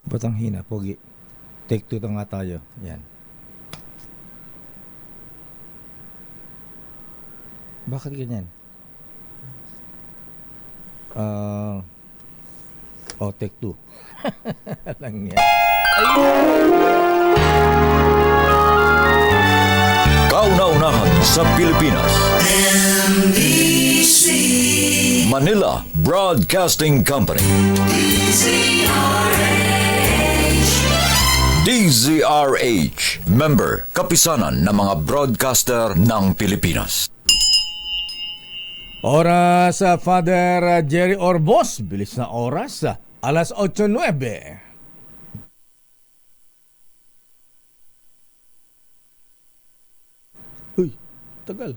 Ba't ang hina, Pogi? Take two na nga tayo. Yan. Bakit ganyan? Take two. Lang yan. Kauna-unahan sa Pilipinas. NBC Manila Broadcasting Company. DZRH. Member, kapisanan ng mga broadcaster ng Pilipinas. Oras sa Father Jerry Orbos. Bilis na oras. Alas 8:09. Uy, tagal.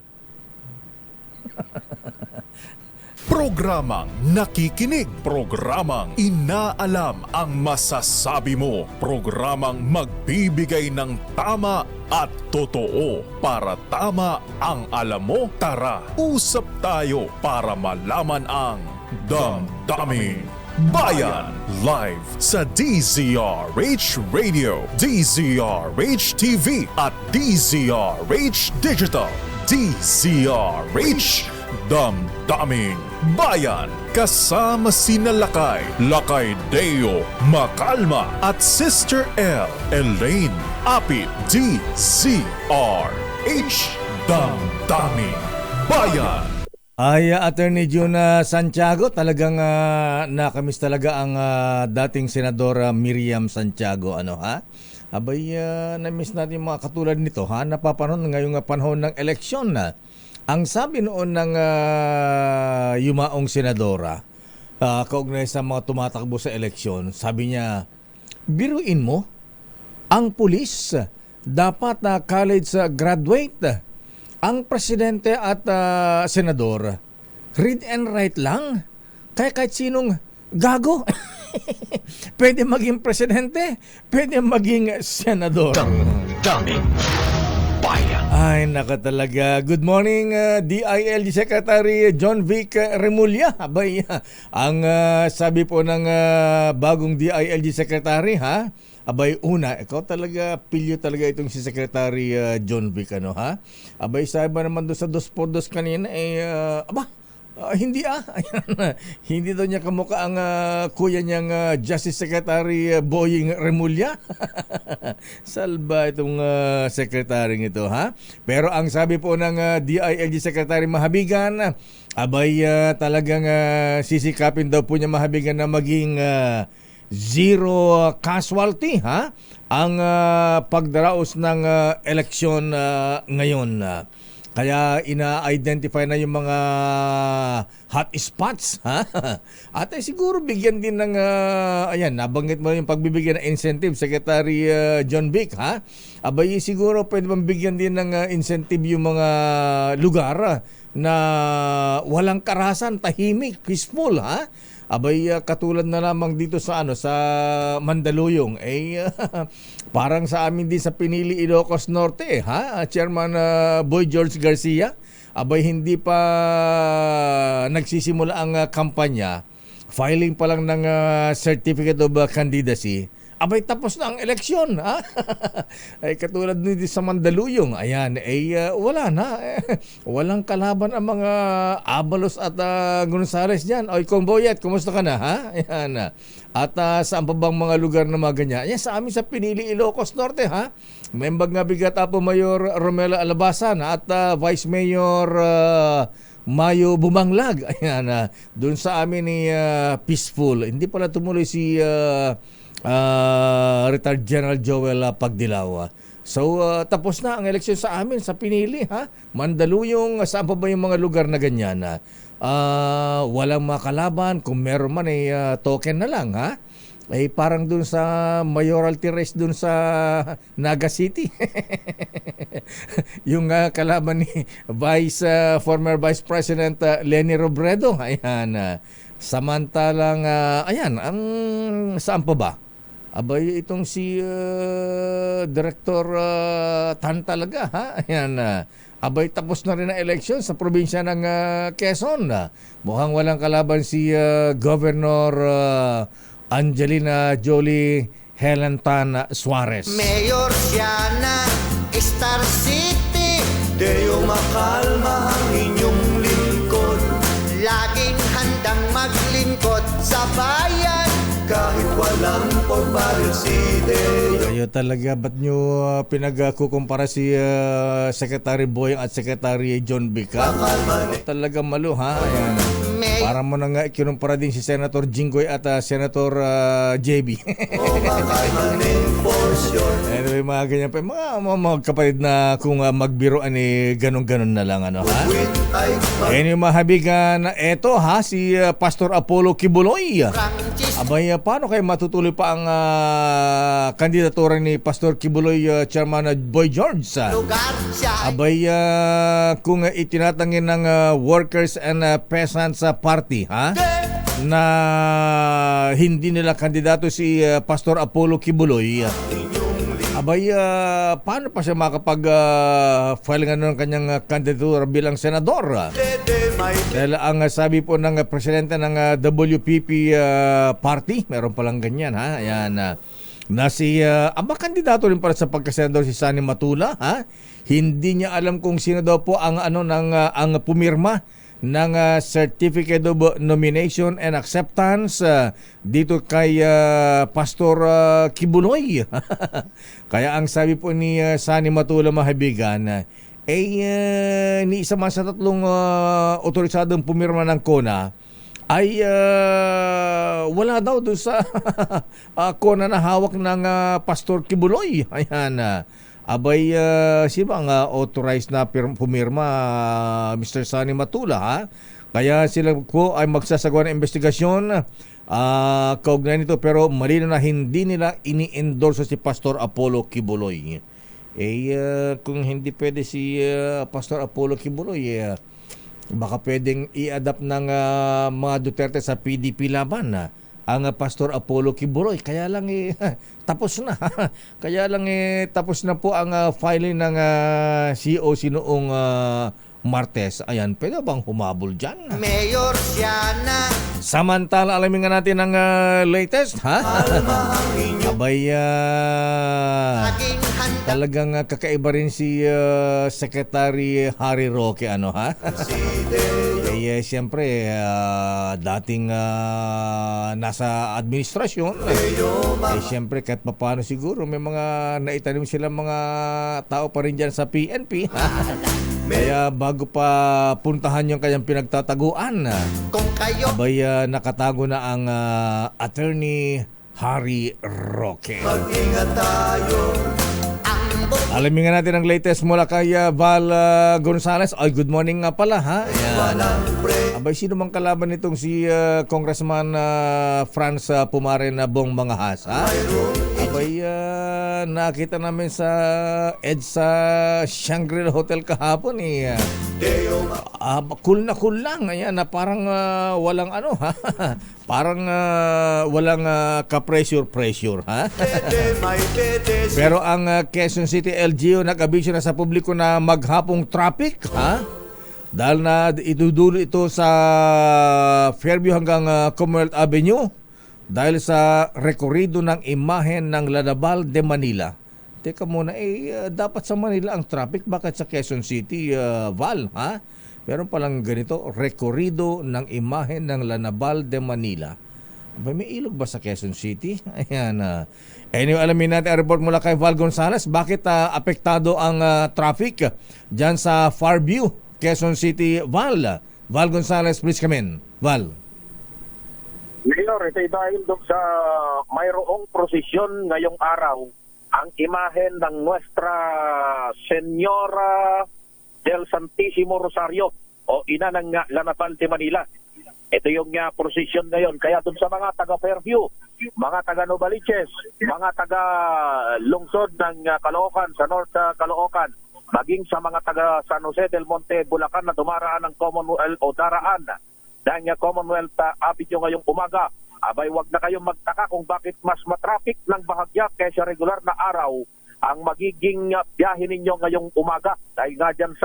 Programang nakikinig, programang inaalam ang masasabi mo, programang magbibigay ng tama at totoo para tama ang alam mo. Tara, usap tayo para malaman ang Damdaming Bayan live sa DZRH Radio, DZRH TV at DZRH Digital. DZRH Damdaming Bayan, kasama sina Lakay Deo Macalma at Sister L Elaine Apit. DZRH Damdaming Bayan. Ay, Attorney June Santiago, talagang nakamiss talaga ang dating Senadora Miriam Santiago. Abay, na-miss natin yung mga katulad nito, napapanahon ngayong panahon ng eleksyon na. Ang sabi noon ng yumaong senadora, kaugnay sa mga tumatakbo sa eleksyon, sabi niya, biruin mo, ang pulis dapat college graduate. Ang presidente at senador, read and write lang. Kaya kahit sinong gago, pwede maging presidente, pwede maging senador. Damdaming Bayan. Ay, naka talaga. Good morning, DILG Secretary John Vic Remulla. Abay, ang sabi po ng bagong DILG Secretary, abay, una, ikaw talaga, pilyo talaga itong si Secretary John Vic, Abay, sabi ba naman doon sa 2x2 kanina, hindi Ayan, hindi daw niya kamukha ang kuya niyang Justice Secretary Boying Remulla. Salba itong secretary ito, Pero ang sabi po ng DILG Secretary Mahabigan, abay, talagang sisikapin daw po niya Mahabigan na maging zero casualty, ang pagdaraos ng eleksyon ngayon. Kaya ina-identify na yung mga hot spots, At siguro bigyan din ng nabanggit mo yung pagbibigyan ng incentive, Secretary John Vic, Abay, siguro pwede bang bigyan din ng incentive yung mga lugar na walang karahasan, tahimik, peaceful, Abay, katulad na lamang dito sa sa Mandaluyong, parang sa amin din sa Pinili, Ilocos Norte, Chairman Boy George Garcia. Abay, hindi pa nagsisimula ang kampanya, filing pa lang ng Certificate of Candidacy. Abay, tapos na ang eleksyon, Ay, katulad nito sa Mandaluyong, wala na. Walang kalaban ang mga Abalos at Gonzales dyan. Oy, Comboyet, kumusta ka na, Ayan. At saan pa bang mga lugar na mga ganyan? Ayan, sa amin sa Pinili, Ilocos Norte, Membag nga bigat po Mayor Romela Alabasan at Vice Mayor Mayo Bumanglag. Ayan, doon sa amin ni peaceful. Hindi pala tumuloy si retired General Joel Pagdilaw. So, tapos na ang eleksyon sa amin sa Pinili, Mandaluyong, saan pa ba yung mga lugar na ganyan? Walang makalaban, kung meron man token na lang, parang dun sa mayoralty race dun sa Naga City. Yung kalaban ni former Vice President Leni Robredo. Ayan. Samantalang, ang saan pa ba? Abay, itong si Director Tan talaga, Ayan. Abay, tapos na rin ang eleksyon sa probinsya ng Quezon. Mukhang walang kalaban si Governor Angelina Jolie Helen Tan Suarez. Mayor siya na Star City, Deo makalma ang inyong lingkod, laging handang maglingkod sa bayan. kahit walang formal si Deo. Kayo talaga, ba't nyo pinagkukumpara si Secretary Boyang at Secretary John Vic? Talaga malo, ha? Ayan. Para mo na nga ikinumpara din si Senator Jinggoy at Senator JB. Anyway, mga ganyan pa. Mga kapatid na kung magbiroan ganun-ganun na lang, ano, ha? Anyway, mga habigan, eto, ha, si Pastor Apollo Kibuloy. Abay, paano kayo matutuloy pa ang kandidatura ni Pastor Kibuloy, Chairman Boy George? Lugar siya Abay, kung itinatangin ng Workers and Peasants Party, ha? Na hindi nila kandidato si Pastor Apollo Kibuloy. Abay, paano pa siya makapag-file ng kanyang kandidatura bilang senador? Dahil ang sabi po ng presidente ng WPP party, meron palang ganyan, ha? Ayan, na si kandidato rin para sa pagkasenador si Sani Matula, ha? Hindi niya alam kung sino daw po ang ang pumirma ng Certificate of Nomination and Acceptance dito kay Pastor Kibuloy. Kaya ang sabi po ni Sani Matula, mahabigan, ni isa man sa tatlong otorisadong pumirma ng CONA ay wala daw doon sa CONA na hawak ng Pastor Kibuloy. Ayan. Abay, sino ang authorized na pumirma, Mr. Sani Matula, ha? Kaya sila ko ay magsasagawa ng investigasyon kaugnay nito, pero malino na hindi nila ini-endorse si Pastor Apollo Kibuloy. Kung hindi pwede si Pastor Apollo Kibuloy, baka pwedeng i-adapt ng mga Duterte sa PDP laban ang Pastor Apollo Kibuloy. Kaya lang tapos na. Kaya lang tapos na po ang filing ng COC noong Martes. Ayan, pwede bang humabol dyan? Mayor siya na Samantala, alamin nga natin ang latest, ha? Abay, laging handang talagang kakaiba rin si Secretary Harry Roque, ano, ha? Siyempre, dating nasa administrasyon, siyempre kahit papaano siguro may mga naitanim sila mga tao pa rin dyan sa PNP. Kaya bago pa puntahan yung kanyang pinagtataguan, kung kayo abay, nakatago na ang Attorney Harry Roque. Mag-ingat tayo, Alamin nga natin ang latest mula kay Val Gonzales. Ay, good morning nga pala, ha? Ayan. Abay, sino mang kalaban nitong si Congressman Franz Pumaren na Bong Mangahas, ha? Abay, nakita namin sa EDSA Shangri-La Hotel kahapon, cool na cool lang. Ayan, na parang walang ano, ha? Parang walang ka-pressure, ha? Pero ang Quezon City LGU nag-abisyo na sa publiko na maghapong traffic, ha? Dahil na itudulo ito sa Fairview hanggang Commonwealth Avenue dahil sa rekorrido ng imahen ng Lanabal de Manila. Teka muna, dapat sa Manila ang traffic, bakit sa Quezon City, Val, ha? Meron palang ganito, rekorrido ng imahen ng Lanabal de Manila. May ilog ba sa Quezon City? Ayan. Anyway, alamin natin ang report mula kay Val Gonzales. Bakit apektado ang traffic dyan sa Fairview, Quezon City, Val? Val Gonzales, please come in. Val. Mayor, ito dahil doon sa mayroong prosesyon ngayong araw ang imahen ng Nuestra Señora del Santísimo Rosario o ina ng Lanabal de Manila. Ito yung prosesyon ngayon. Kaya doon sa mga taga Fairview, mga taga Novaliches, mga taga lungsod ng Caloocan, sa North Caloocan, maging sa mga taga San Jose del Monte, Bulacan na dumaraan ng Commonwealth o daraan ng Commonwealth Avenue ngayong umaga, abay wag na kayong magtaka kung bakit mas matraffic ng bahagya kaysa regular na araw ang magiging biyahe ninyo ngayong umaga dahil nga dyan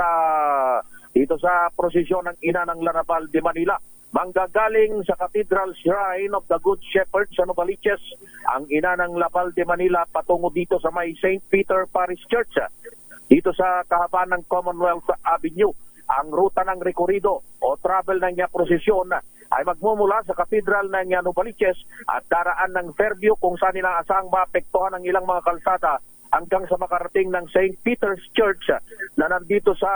dito sa prosesyon ng ina ng Lanabal de Manila. Manggagaling sa Cathedral Shrine of the Good Shepherd sa Novaliches ang ina ng Lapal de Manila patungo dito sa may St. Peter Parish Church, dito sa kahabaan ng Commonwealth Avenue. Ang ruta ng rekorrido o travel ng prosesyon ay magmumula sa Cathedral ng Novaliches at daraan ng Fairview kung saan inaasahang maapektuhan ang ilang mga kalsada hanggang sa makarating ng St. Peter's Church na nandito sa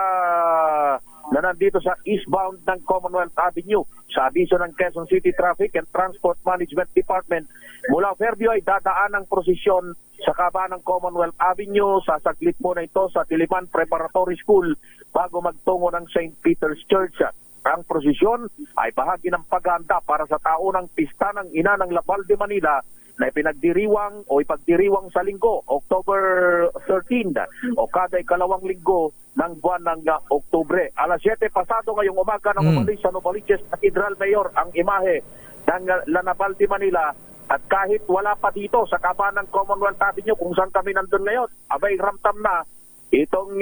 eastbound ng Commonwealth Avenue. Sa abiso ng Quezon City Traffic and Transport Management Department, mula Fairview ay dadaan ang prosesyon sa kahabaan ng Commonwealth Avenue. Sasaglit muna ito sa Diliman Preparatory School bago magtungo ng St. Peter's Church. Ang prosesyon ay bahagi ng paghahanda para sa taunang pista ng ina ng Lapal de Manila na ipinagdiriwang o ipagdiriwang sa linggo, October 13 o kada ikalawang linggo ng buwan ng Oktubre. Alas 7 pasado ngayong umaga ng umalis sa Novaliches Cathedral Mayor ang imahe ng Lanapal de Manila. At kahit wala pa dito sa kaban ng Commonwealth Avenue kung saan kami nandun ngayon, abay ramdam na itong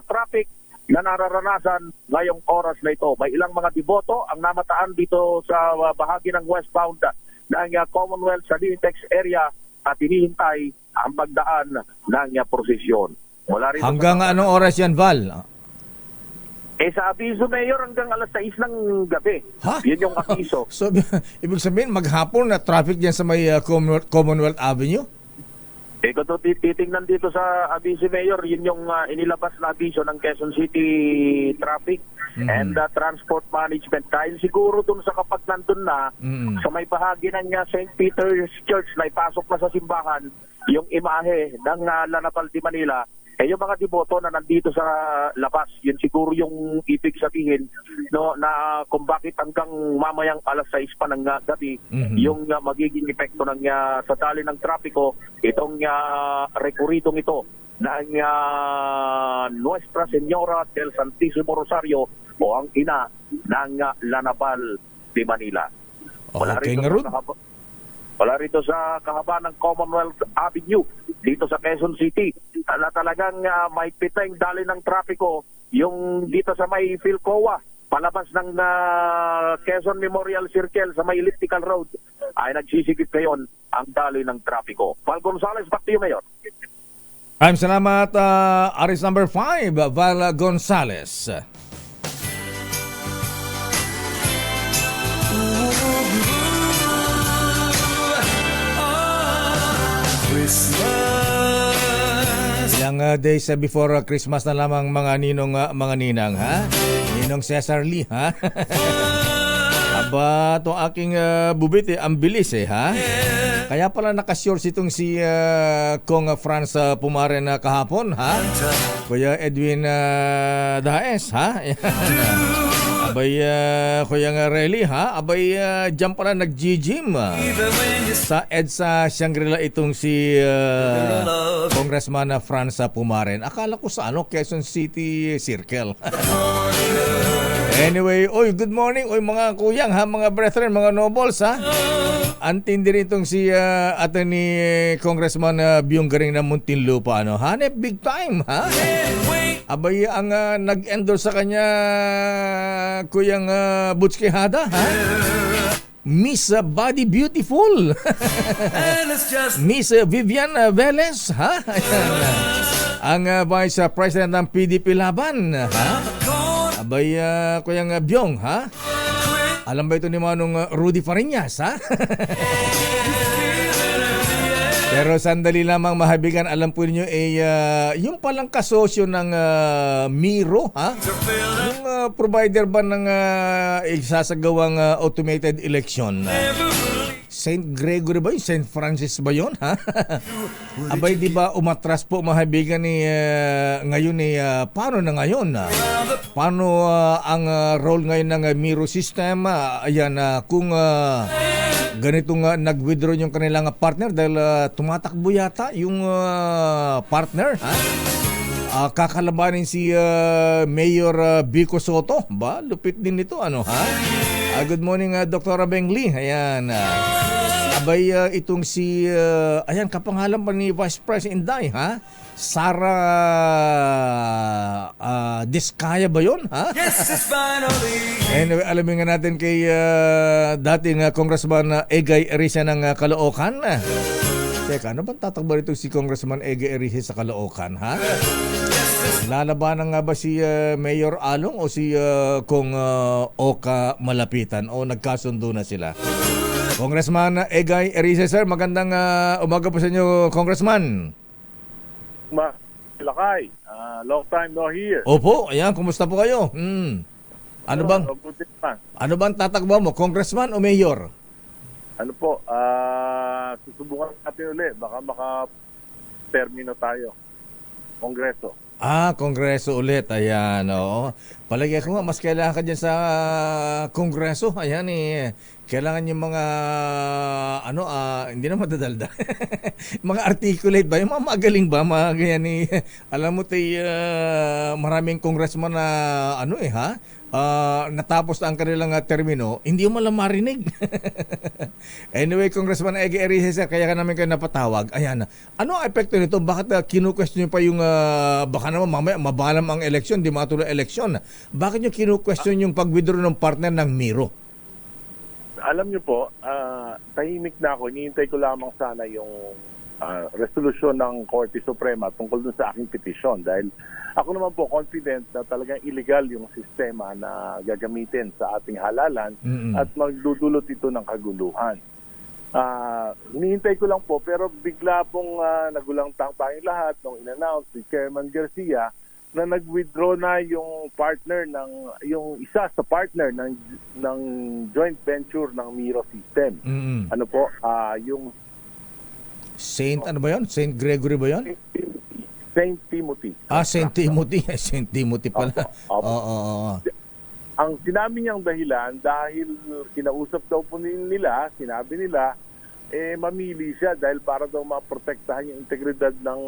traffic na nararanasan ngayong oras na ito. May ilang mga deboto ang namataan dito sa bahagi ng westbound ng Commonwealth sa Lintex area at hinihintay ang pagdaan ng prosesyon. Hanggang anong oras yan, Val? Sa abiso, Mayor, hanggang alas 6 ng gabi. Ha? Yun yung abiso. So, ibig sabihin, maghapon na traffic dyan sa may Commonwealth Avenue? Kung titingnan dito sa abiso, Mayor, yun yung inilabas na abiso ng Quezon City Traffic and Transport Management. Dahil siguro dun sa kapag nandun na, sa may bahagi ng St. Peter's Church na ipasok na sa simbahan, yung imahe ng Lanapal de Manila, yung mga deboto na nandito sa labas, yun siguro yung ibig sabihin no, na kung bakit hanggang mamayang alas 6 pa ng gabi, yung magiging epekto ng sa dali ng trapiko, itong rekorridong ito ng Nuestra Señora del Santísimo Rosario o ang ina ng Lanapal de Manila. Wala rito sa kahabaan ng Commonwealth Avenue dito sa Quezon City na talagang may piteng dali ng trapiko yung dito sa may Philcoa palabas ng Quezon Memorial Circle sa may Elliptical Road ay nagsisigit ngayon ang dali ng trapiko. Val Gonzales, back to you, Mayor. Salamat, Aris number 5, Val Gonzales. Ilang days before Christmas na lamang mga ninong, mga ninang, ha? Ninong Cesar Lee, ha? Aba, itong aking bubit, ang bilis, ha? Kaya pala nakasure itong si Kong Franz Pumaren kahapon, ha? Kuya Edwin Daes, ha? Abay, Kuya Rely, ha? Abay, dyan pala nag-gym sa EDSA Shangri-La itong si Congressman Franz Pumaren. Akala ko sa Quezon City Circle. Anyway, good morning, mga kuyang, ha? Mga brethren, mga nobles, ha? Antindi rin itong si Attorney Congressman Byung Garing na Muntinlupa, ano? Hanep, big time, ha? Abay, ang nag-endorse sa kanya, Kuyang Butch Quijada, ha? Miss Body Beautiful. Miss Vivian Velez, ha? Ang Vice President ng PDP Laban, ha? Abay, Kuyang Byung, ha? Alam ba ito ni Manong Rudy Fariñas, ha? Pero sandali lamang mahabigan, alam po niyo yung palang kasosyo ng Miro, ha? Yung provider ba ng isasagawang automated election? St. Gregory ba yun? St. Francis ba yun, ha? Abay, di ba umatras po mahabigan ni ngayon paano na ngayon? Paano ang role ngayon ng Miro system? Ayan, kung ganitong nag-withdraw yung kanilang partner dahil tumatakbo yata yung partner, ha? Kakalabanin si Mayor Vico Soto. Ba, lupit din ito, ano, ha? Good morning, Dr. Bengli. Ayan. Abay, itong si, ayan, kapangalan pa ni Vice President Inday, ha? Sara Diskaya ba yun, ha? Anyway, alamin nga natin kay dating Congressman Egay Erice ng Caloocan. Teka, ano bang tatakbo rito si Congressman Egay Erice sa Caloocan, ha? Lalabanan nga ba si Mayor Along o si Kong Oka Malapitan o nagkasundo na sila? Congressman Egay Erice, sir, magandang umaga po sa inyo, Congressman. Lakay, long time no hear. Opo, ayan, kumusta po kayo? Ano bang tatakbo mo, Congressman o Mayor? Ano po, susubukan natin ulit, baka maka-termino tayo. Kongreso. Kongreso ulit. Ayan, oo. Palagi ko nga, mas kailangan ka dyan sa Kongreso. Ayan kailangan yung mga, hindi na madadalda. Mga articulate ba? Yung mga magaling ba? Mga ganyan alam mo maraming congressman na, natapos ang kanilang termino, hindi mo malang marinig. Anyway, Congressman Egay Erice, kaya ka namin kayo napatawag. Ayan, ano ang epekto nito? Bakit kinu-question pa yung, baka naman mamaya mabalam ang eleksyon, di matuloy eleksyon. Bakit nyo kinu-question yung pag-withdraw ng partner ng Miro? Alam niyo po, tahimik na ako. Hinihintay ko lamang sana yung resolusyon ng Korte Suprema tungkol dun sa aking petisyon. Dahil ako naman po confident na talagang illegal yung sistema na gagamitin sa ating halalan at magdudulot ito ng kaguluhan. Hinihintay ko lang po, pero bigla pong nagulangtang tayong lahat nung in-announce si Chairman Garcia na nag-withdraw na yung partner yung isa sa partner ng joint venture ng Miro System. Ano po, yung ano ba 'yon? Saint Gregory ba 'yon? Saint Timothy. Saint Timothy. Saint Timothy pala. Oo. Ang sinabi niyang dahilan, dahil kinausap daw po nila, sinabi nila, mamili siya dahil para daw maprotektahan yung integridad ng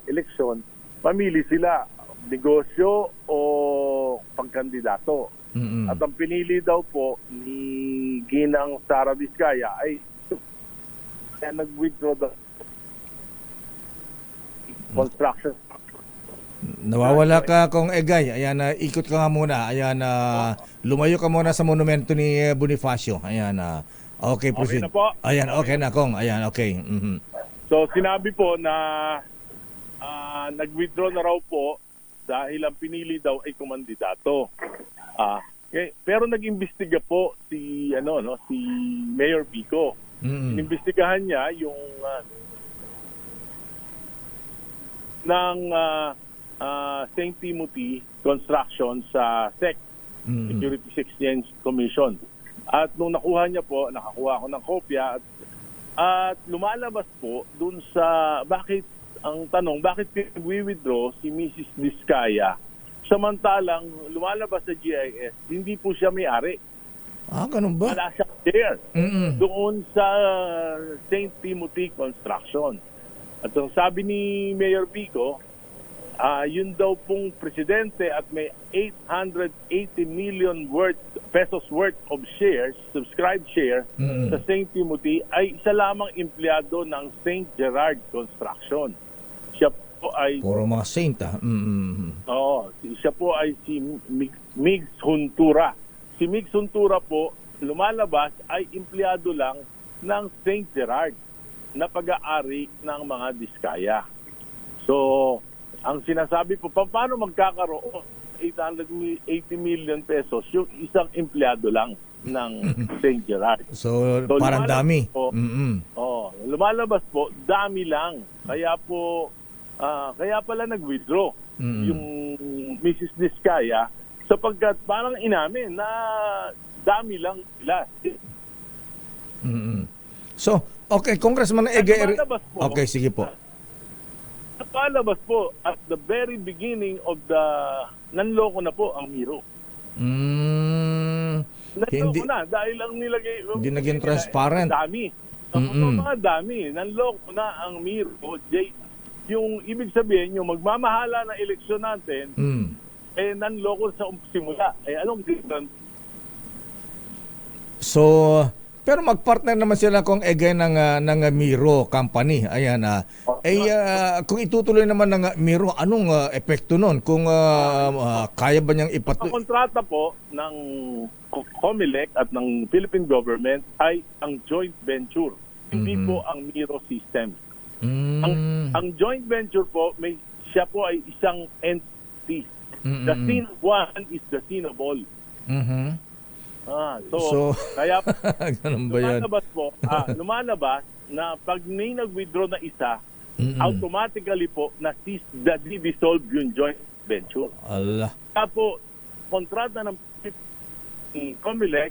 eleksyon, mamili sila, negosyo o pagkandidato. At ang pinili daw po ni Ginang Sara Diskaya ay nag-withdraw the construction. Nawawala ka, Kong Egay. Ayan, ikot ka nga muna. Ayan, lumayo ka muna sa monumento ni Bonifacio. Ayan, okay, proceed. Okay na po. Ayan, okay na, Kong. Ayan, okay. So, sinabi po na nag-withdraw na raw po dahil ang pinili daw ay kumandidato. Pero nag-imbestiga po si Mayor Pico. Inimbestigahan niya yung ng St. Timothy Construction sa SEC, Securities Exchange Commission. At nung nakakuha ko ng kopya at lumalabas po dun sa bakit nag-withdraw si Mrs. Diskaya samantalang lumalabas sa GIS, hindi po siya may-ari. Ganun ba? Wala siyang share doon sa St. Timothy Construction. At so, sabi ni Mayor Pico, yun daw pong presidente at may 880 million pesos worth of shares, subscribed share sa St. Timothy ay isa lamang empleyado ng St. Gerard Construction. Siya po ay puro mga saint, siya po ay si Migs Huntura. Si Migs Huntura po lumalabas ay empleyado lang ng St. Gerard na pag-aari ng mga Diskaya. So, ang sinasabi po, paano magkakaroon 880 million pesos yung isang empleyado lang ng St. Gerard? So parang dami. Lumalabas po, dami lang. Kaya pala nag-withdraw yung Mrs. Diskaya sapagkat parang inamin na dami lang sila. So, okay, Congressman Egay. Okay, sige po. Napalabas po at the very beginning of nanloko na po ang Miro. Nanloko na dahil ang nilagay hindi naging transparent. Dami. Mga dami. Nanloko na ang Miro. Yung ibig sabihin, yung magmamahala ng eleksyon natin, nanloko sa simula. Anong difference? So, pero magpartner naman sila kung egay ng Miro Company. Ayan. Kung itutuloy naman ng Miro, anong epekto nun? Kung kaya ba niyang Ang ipatuloy? kontrata po ng COMELEC at ng Philippine government ay ang joint venture, hindi po ang Miro system. Ang joint venture po, siya po ay isang entity. The sin of one is the sin of all. So, kaya Ganun ba yan? lumalabas na pag may nag-withdraw na isa, automatically po na-dissolve yung joint venture. Allah. Kaya po, kontrata ng COMELEC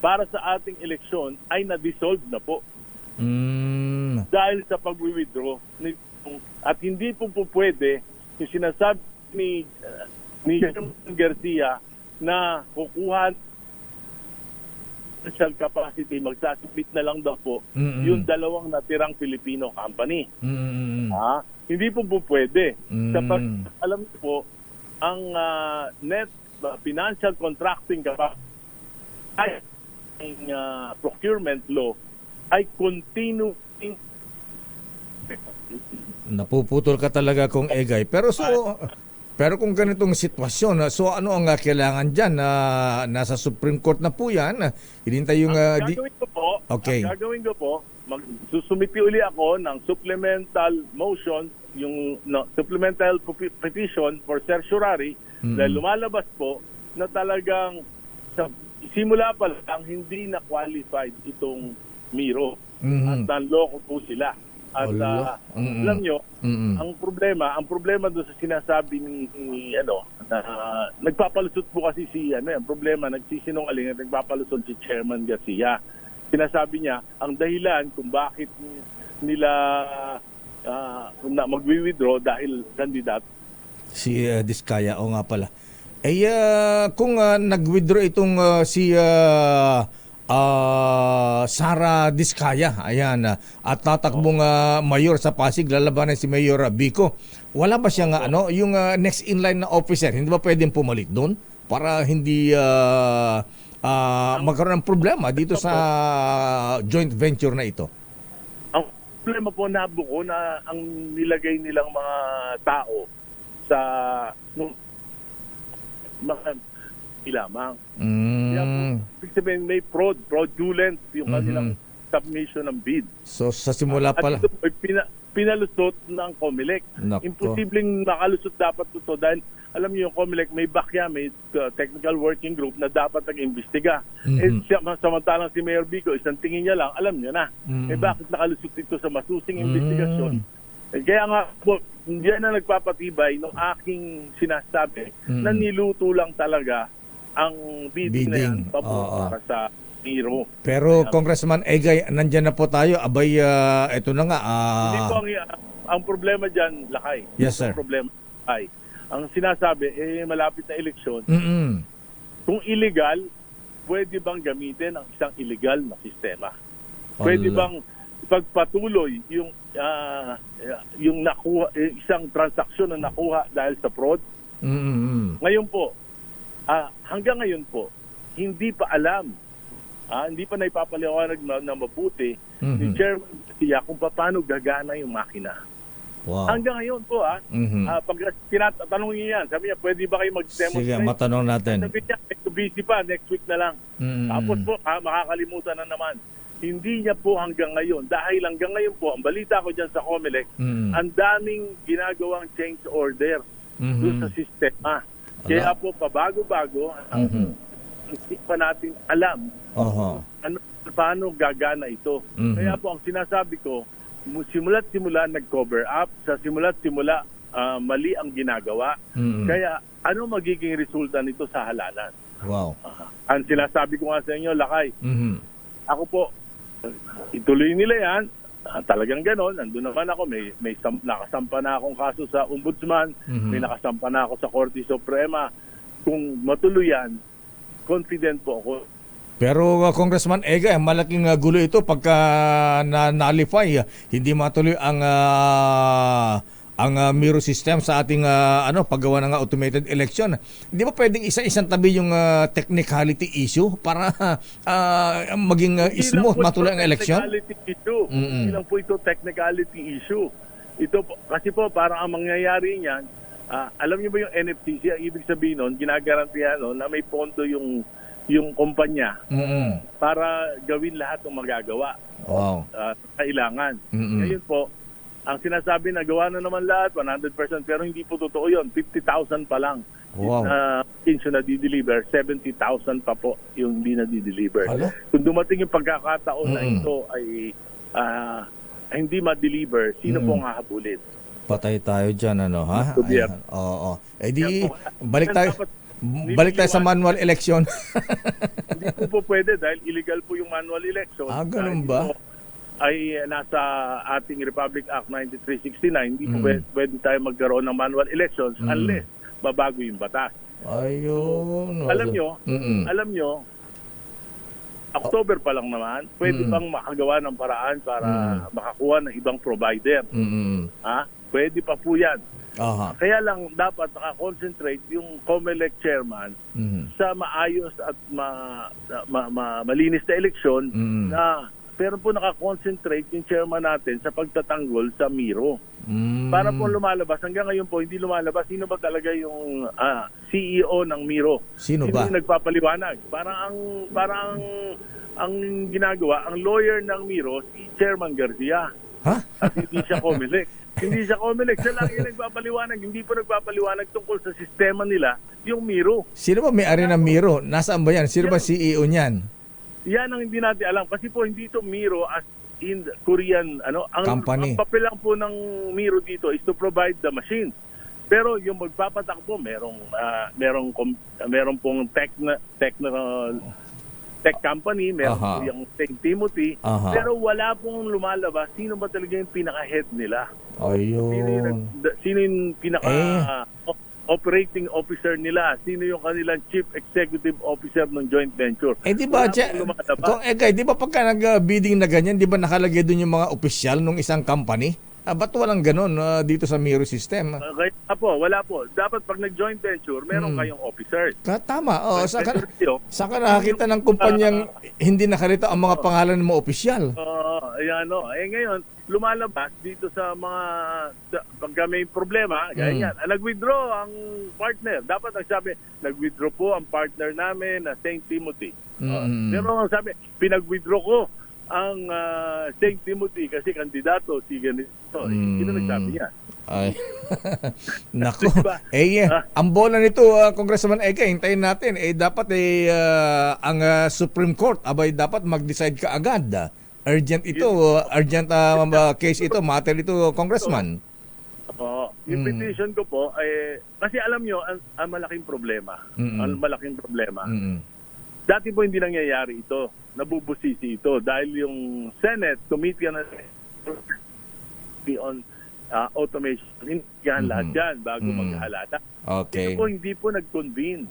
para sa ating eleksyon ay na-dissolve na po dahil sa pag-withdraw. At hindi po pwede yung sinasabi ni Chairman Garcia na kukuha financial capacity, magsasubmit na lang daw po yung dalawang natirang Filipino company. Hindi po pwede. Alam niyo po, ang net financial contracting capacity ay procurement law ay continuing. Napuputol ka talaga kung egay. Pero kung ganitong sitwasyon, so ano ang kailangan dyan? Nasa Supreme Court na po yan. Hinintay yung... Gagawin ko po, Okay. ang gagawin ko po, susumiti uli ako ng supplemental motion, yung supplemental petition for certiorari, dahil lumalabas po na talagang simula pa lang hindi na qualified itong Miro. At nanloko po sila. At alam nyo, ang problema doon sa sinasabi ni nagpapalusot po kasi ang problema, nagsisinungaling at nagpapalusot si Chairman Garcia. Sinasabi niya, ang dahilan kung bakit nila magwi-withdraw dahil kandidat. Si Diskaya, o nga pala. Kung nag-withdraw itong si Sara Diskaya, ayan, at tatakbong mayor sa Pasig, lalabanan si Mayor Vico. Wala ba siyang yung next in line na officer? Hindi ba pwedeng pumalit doon para hindi magkaroon ng problema dito sa joint venture na ito? Ang problema po nabuko na ang nilagay nilang mga tao sa lamang. Kaya po, may fraudulent yung kanilang submission ng bid. So sa simula pala. At ito po, pinalusot ng COMELEC. Nako. Imposibleng makalusot dapat ito dahil alam niyo yung COMELEC may bakya, may technical working group na dapat nag-imbestiga. Samantalang si Mayor Vico, isang tingin niya lang, alam niya na. Bakit nakalusot ito sa masusing investigasyon? Kaya nga po, diyan na nagpapatibay ng aking sinasabi na niluto lang talaga ang bidding na yan para sa Miro. Pero Congressman Egay, nandyan na po tayo. Abay, ito na nga. Hindi po ang problema dyan, Lakay. Yes, sir. Ang problema ay, ang sinasabi, malapit na eleksyon. Kung illegal, pwede bang gamitin ang isang illegal na sistema? Pwede bang pagpatuloy yung nakuha, isang transaksyon na nakuha dahil sa fraud? Ngayon po, hanggang ngayon po, hindi pa alam, hindi pa naipapaliwanag na mabuti ni Chairman Garcia kung paano gagana yung makina. Wow. Hanggang ngayon po, pag tinatanong niya yan, sabi niya, pwede ba kayo mag-demonstrate? Sige, matanong natin. Sabi niya, busy pa, next week na lang. Tapos po, makakalimutan na naman. Hindi niya po hanggang ngayon. Dahil hanggang ngayon po, ang balita ko dyan sa COMELEC, ang daming ginagawang change order doon sa sistema. Kaya po, pabago-bago, hindi pa natin alam paano gagana ito. Kaya po, ang sinasabi ko, simula't simula nag-cover up, sa simula't simula mali ang ginagawa. Kaya, ano magiging resulta nito sa halalan? Wow. Ang sinasabi ko nga sa inyo, Lakay, ako po, ituloy nila yan. Talagang ganon. Nandun naman ako. May nakasampa na akong kaso sa Ombudsman. May nakasampa na ako sa Korte Suprema. Kung matuloy yan, confident po ako. Pero Congressman Egay, malaking gulo ito pagka na-nullify, hindi matuloy ang ang Miro system sa ating paggawa ng automated election. Di ba pwedeng isa-isang tabi yung technicality issue para maging smooth matuloy ang election? Technicality issue. Hindi lang po ito technicality issue. Ito po, kasi po parang ang mangyayari niyan, alam niyo ba yung NFTC, ang ibig sabihin nun, ginagarantiyan na may pondo yung kumpanya para gawin lahat ng magagawa. Wow. Kailangan. Ngayon po, ang sinasabi na gawa na naman lahat, 100%, pero hindi po totoo yun. 50,000 pa lang. Wow. Yung na-deliver, 70,000 pa po yung hindi na-deliver. Hala? Kung dumating yung pagkakataon na ito ay hindi ma-deliver, sino po ang hahabulin? Patay tayo dyan, ha? Gobyerno. Ayan. Oo. Eh di, Kaya po, balik tayo. dapat Balik tayo sa manual election. Hindi po pwede dahil illegal po yung manual election. Ganun Dahil ba? ito ay nasa ating Republic Act 9369, hindi po pwede tayo magkaroon ng manual elections unless babago yung batas. Ayun. Alam nyo, October pa lang naman, pwede bang makagawa ng paraan para makakuha ng ibang provider? Pwede pa po yan. Aha. Kaya lang dapat nakakonsentrate yung COMELEC chairman sa maayos at malinis na eleksyon na pero po nakakonsentrate yung chairman natin sa pagtatanggol sa Miro. Para po lumalabas, hanggang ngayon po hindi lumalabas sino ba talaga yung CEO ng Miro. Sino ba? Yung nagpapaliwanag. Parang ang ginagawa, ang lawyer ng Miro, si Chairman Garcia. Ha? At hindi siya COMELEC. Hindi siya COMELEC. Siya lang yung nagpapaliwanag. Hindi po nagpapaliwanag tungkol sa sistema nila, yung Miro. Sino ba may-ari ng Miro? Nasaan ba yan? Sino ba CEO niyan? Yan ang hindi natin alam. Kasi po hindi ito Miro as in Korean Company. Ang papel lang po ng Miro dito is to provide the machine. Pero yung magpapatakbo, merong pong tech company, meron po yung St. Timothy, pero wala pong lumalabas sino ba talaga yung pinaka-head nila. Ayun. Sino yung operating officer nila, sino yung kanilang chief executive officer ng joint venture. Di ba, di ba pagka nag-bidding na ganyan, di ba nakalagay doon yung mga opisyal ng isang company? Ba't walang ganun dito sa Miro system? Kaya po, wala po. Dapat pag nag-joint venture, meron kayong officers. Tama. Saka nakakita ng kumpanyang hindi nakalita ang mga pangalan ng mga opisyal. Ngayon, lumalabas dito sa mga pagka may problema, ganyan. Nag-withdraw ang partner. Dapat nagsabi, nag-withdraw po ang partner namin na St. Timothy. Pero ang sabi, pinag-withdraw ko ang St. Timothy kasi kandidato si ganito. Sino nagsabi niya? Ay. Nako. Ang bola nito, Congressman Ege, hintayin natin. Dapat ang Supreme Court dapat mag-decide ka agad. Urgent ito, urgent case ito, matter ito, Congressman. Yung petition ko po, kasi alam nyo, ang malaking problema. Ang malaking problema. Dati po hindi nangyayari ito. Nabubusisi ito dahil yung Senate Committee on Automation, hindi yan lahat yan bago maghalata. Okay. Ito po hindi po nag-convene.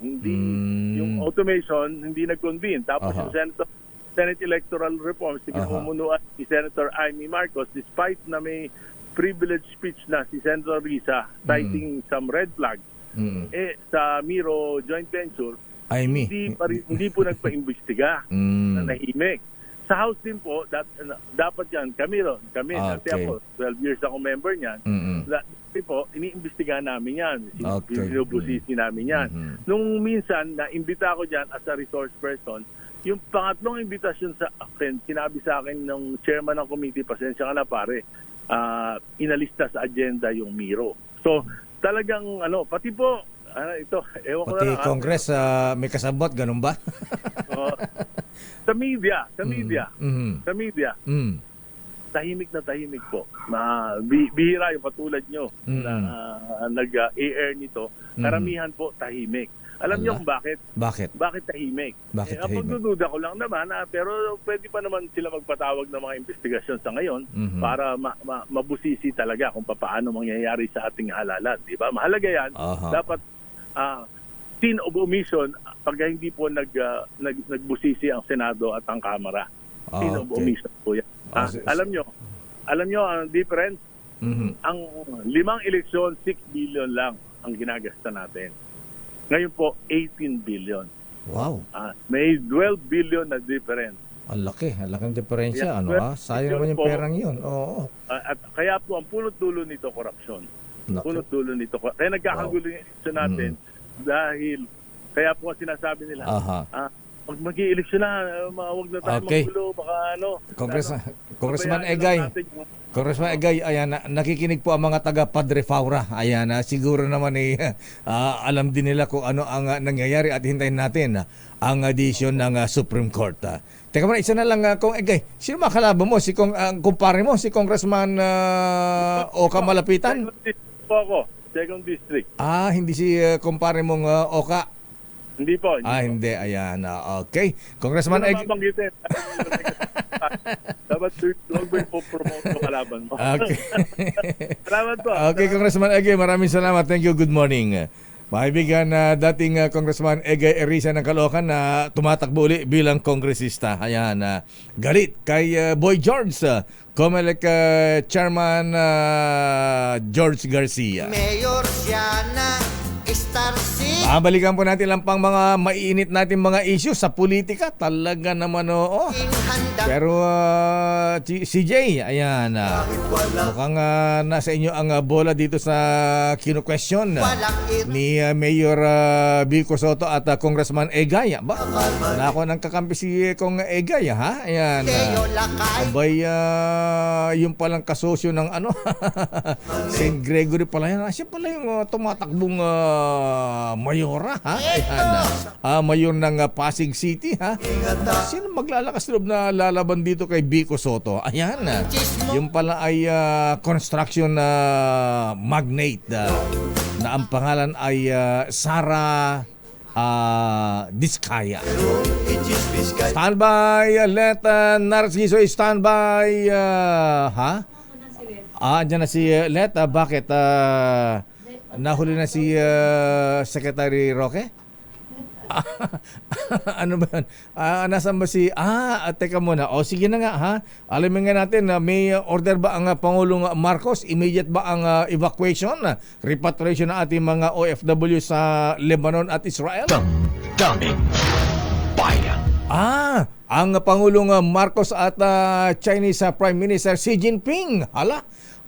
Yung automation, hindi nag-convene. Tapos yung Senate Electoral Reforms, pinamumunuan si Senator Amy Marcos, despite na may privilege speech na si Senator Risa citing some red flags, sa Miro joint venture, hindi po nagpa-imbestiga na nahimik. Sa House din po, dapat yan, kami, kasi ako, 12 years ako member niyan, dati po, iniimbestiga namin yan. Sinubusisi namin yan. Nung minsan, naimbita ako dyan as a resource person, yung pangatlong imbitasyon sa akin, sinabi sa akin ng chairman ng committee, pasensya ka na pare, inalista sa agenda yung Miro. So, talagang, pati po, ito, ewan ko na lang. Pati Congress, may kasabot, ganun ba? Sa media, tahimik na tahimik po. Bihira yung patulad nyo na nag-air nito. Karamihan po tahimik. Alam niyo kung bakit? Bakit tahimik? Pagdududa ko lang naman, pero pwede pa naman sila magpatawag ng mga investigasyon sa ngayon para mabusisi talaga kung paano mangyayari sa ating halalan. Diba? Mahalaga yan. Dapat sin of omission pag hindi po nagbusisi ang Senado at ang Kamara. Sin of omission po yan. Alam nyo ang difference Mhm. Ang 5 eleksyon, 6 billion lang ang ginagasta natin. Ngayon po, 18 billion. Wow. May 12 billion na difference. Ang laki. Ang laking diferensya. Yeah, Ano well, Sayang naman yung po. perang yun. Oo. At kaya po, ang punot-dulo nito, korupsyon. Naku. Punot-dulo nito. Kaya nagkakagulo yung eleksyon natin dahil, kaya po ang sinasabi nila, Aha. pag mag-i-eleksyon na, huwag na tayo Okay. magulo, baka Congressman pabayaan Egay. lang natin yung- Congressman Egay, ayan, nakikinig po ang mga taga Padre Faura. Ayan, siguro naman alam din nila kung ano ang nangyayari at hintayin natin ang desisyon ng Supreme Court. Teka muna, isa na lang kung Egay. Sino makalaban mo? Ang kumpare mo, si Congressman Oka Malapitan? Second district po ako. Second district. Hindi si kumpare mong Oka. Hindi po. Hindi. Ayan. Okay. Congressman Egay. Egay. Mabanggitin. Dapat huwag mo yung promote mo kalaban mo. Okay. Salamat po. Okay, Congressman Egay, maraming salamat. Thank you. Good morning. Maibigan na dating Congressman Egay Erisa ng Caloocan na tumatakbo uli bilang kongresista. Ayan, galit kay Boy George, Comelec Chairman George Garcia. Mayor siya ng Star City. Balikan po natin lang pang mga maiinit natin mga issue sa politika. Talaga naman oo. Handa Pero CJ, ayan, mukhang nasa inyo ang bola dito sa kino-question ni Mayor Vico Soto at Congressman Egay. Wala ako nang kakampi si Kong Egay, ha? Ayan. Teo Lakay. Abay, yung palang kasosyo ng St. Gregory pala yan. Siya pala yung tumatakbong mayora, ha? Ayan. Mayor ng Pasig City, ha? Sino maglalakas loob na lalaban dito kay Vico Soto? Ayan. Yung pala ay construction magnate na ang pangalan ay Sara Diskaya. Standby, let Narciso standby. Ha? Andyan na si Let. Bakit? Nahuli na si Secretary Roque? Ano ba yan? Nasaan ba si... teka muna. Sige na nga, ha? Alamin nga natin, may order ba ang Pangulong Marcos? Immediate ba ang evacuation, repatriation ng ating mga OFW sa Lebanon at Israel? Damdamin Bayan. Ang Pangulong Marcos at Chinese Prime Minister Xi Jinping,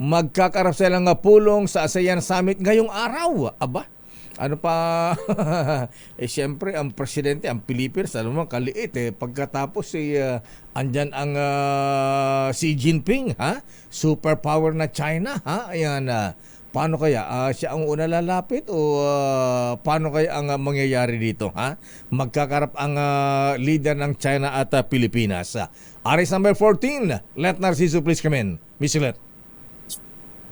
magkakarap silang pulong sa ASEAN Summit ngayong araw. Aba, ano pa? Siyempre, ang presidente, ang Pilipinas, alam mo, kaliit Pagkatapos, andyan ang Xi Jinping, ha? Superpower na China, ha? Ayan, paano kaya? Siya ang una lalapit o paano kaya ang mangyayari dito, ha? Magkakarap ang leader ng China at Pilipinas. Aris number 14, Let Narciso please come in. Miss Let.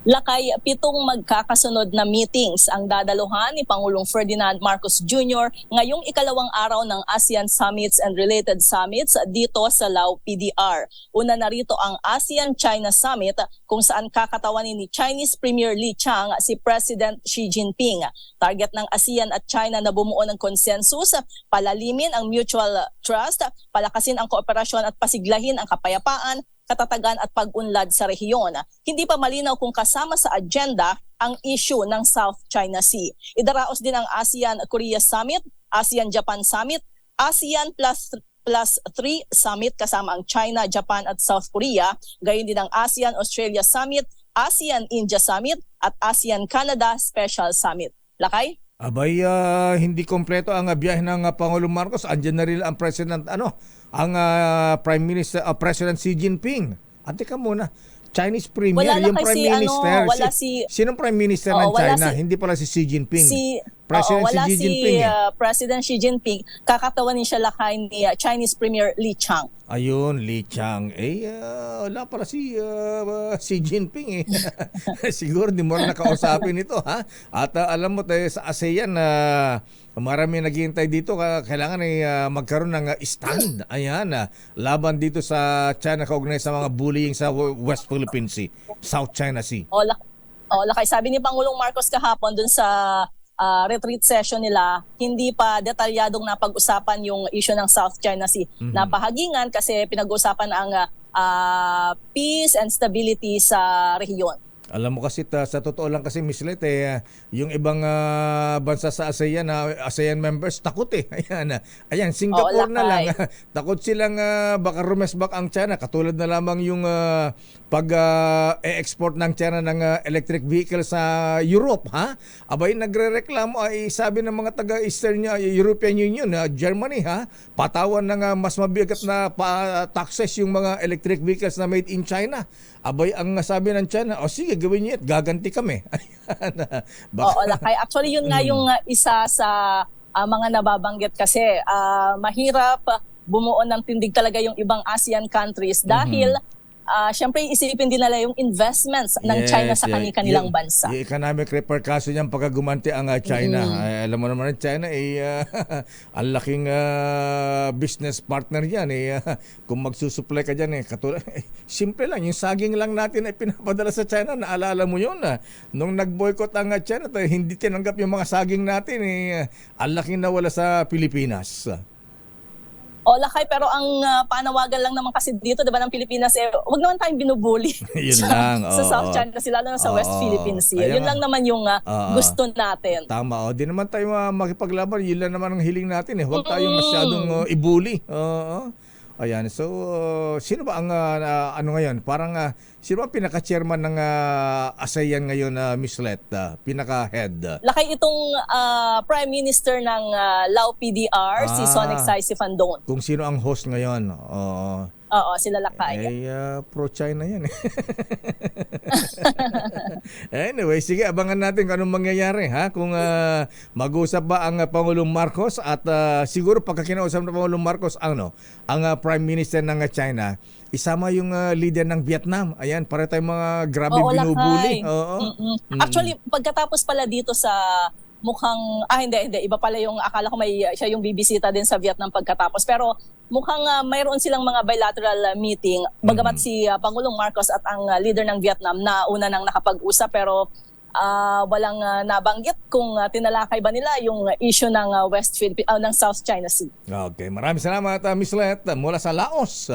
Lakay, 7 magkakasunod na meetings ang dadaluhan ni Pangulong Ferdinand Marcos Jr. ngayong ikalawang araw ng ASEAN Summits and Related Summits dito sa Lao PDR. Una na rito ang ASEAN-China Summit kung saan kakatawanin ni Chinese Premier Li Qiang si President Xi Jinping. Target ng ASEAN at China na bumuo ng konsensus, palalimin ang mutual trust, palakasin ang kooperasyon at pasiglahin ang kapayapaan, katatagan at pag-unlad sa rehiyon. Hindi pa malinaw kung kasama sa agenda ang issue ng South China Sea. Idaraos din ang ASEAN-Korea Summit, ASEAN-Japan Summit, ASEAN Plus 3 Summit kasama ang China, Japan at South Korea, gayon din ang ASEAN-Australia Summit, ASEAN-India Summit at ASEAN-Canada Special Summit. Lakay? Abay, hindi kompleto ang biyahe ng Pangulong Marcos. Andiyan na rin ang President, ang Prime Minister, President Xi Jinping. Teka muna, Chinese Premier, Wala yung na Prime kasi, Minister. wala si- Sinong Prime Minister ng wala China? si- Hindi pala si Xi Jinping. President President Xi Jinping. President Xi Jinping, kakatawanin siya lakay ni Chinese Premier Li Qiang. Ayun, Li Qiang. Wala pala si Xi Jinping Siguro di mo rin nakausapin ito, ha? At alam mo tayo sa ASEAN marami naghihintay dito. Kailangan magkaroon ng stand. Ayan, laban dito sa China kaugnay sa mga bullying sa West Philippine Sea, South China Sea. Lakay, sabi ni Pangulong Marcos kahapon dun sa retreat session nila, hindi pa detalyadong napag-usapan yung issue ng South China Sea. Napahagingan kasi pinag-usapan ang peace and stability sa rehiyon. Alam mo kasi sa totoo lang kasi Mislet yung ibang bansa sa ASEAN ASEAN members takot Ayan, Singapore na lang. lakay. Takot silang baka rumesbak ang China katulad na lamang yung pag e-export ng China ng electric vehicle sa Europe, ha? Abay nagrereklamo ay sabi ng mga taga Eastern European Union, Germany, ha? Patawan ng mas mabigat na taxes yung mga electric vehicles na made in China. Abay ang sabi ng China, sige gawin niyo at gaganti kami. Ayan, Oo, lakay. Actually, yun nga yung isa sa mga nababanggit kasi mahirap bumuo ng tindig talaga yung ibang ASEAN countries dahil syempre isipin din nila yung investments ng China sa kanilang bansa. Yung economic repercussion niyan pagka gumanti ang China. Ay, alam mo naman ang China ang laking business partner yan. Kung magsusupply ka dyan, katulad, simple lang, yung saging lang natin ay pinapadala sa China. Naalala mo yun. Nung nag-boycott ang China, hindi tinanggap yung mga saging natin. Ang laking nawala sa Pilipinas. O lakay, pero ang panawagan lang naman kasi dito, 'di ba, ng Pilipinas wag naman tayong binubuli Yun lang. sa South China Sea, lalo na sa West Philippine Sea. Kaya Yun lang naman yung gusto natin. Tama. Di naman tayo makipaglaban. Yun lang naman ang hiling natin. Huwag tayong masyadong ibuli. Ayan. So, sino ba ang ano ngayon? Parang sino ba pinaka-chairman ng ASEAN ngayon, Miss Let? Pinaka-head? Lakay itong Prime Minister ng Lao PDR, si Sonic Saisifandon. Kung sino ang host ngayon? Oo, sila lakay. Pro-China yan. Anyway, sige, abangan natin kung anong mangyayari. Kung mag-usap ba ang Pangulong Marcos at siguro pagka kinausap ng Pangulong Marcos ang Prime Minister ng China, isama yung leader ng Vietnam. Ayan, para tayong mga grabe binubuli. Actually, pagkatapos pala dito sa mukhang, hindi, iba pala yung, akala ko siya yung bibisita din sa Vietnam pagkatapos. Pero mukhang mayroon silang mga bilateral meeting, bagamat si Pangulong Marcos at ang leader ng Vietnam na una nang nakapag-usap, pero walang nabanggit kung tinalakay ba nila yung issue ng ng South China Sea. Okay, maraming salamat, Miss Let, mula sa Laos.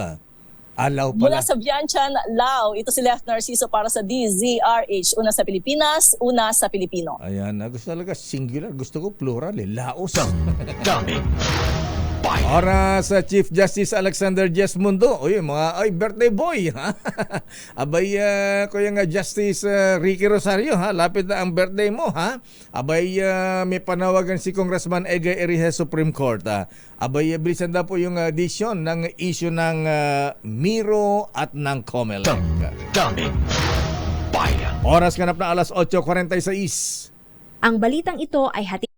Lao Mula pala. sa Vientiane, Lao, ito si Left Narciso para sa DZRH. Una sa Pilipinas, una sa Pilipino. Ayan, gusto talaga singular. Gusto ko plural Laos. Daming bayan. Oras sa Chief Justice Alexander Jesmundo. Birthday boy. Abay, kuya nga Justice Ricky Rosario, lapit na ang birthday mo. Abay, may panawagan si Congressman Egay Erihe Supreme Court. Abay, bilisan daw po yung decision ng issue ng Miro at ng Comelec. Daming bayan. Oras ganap na alas 8:46. Ang balitang ito ay hatid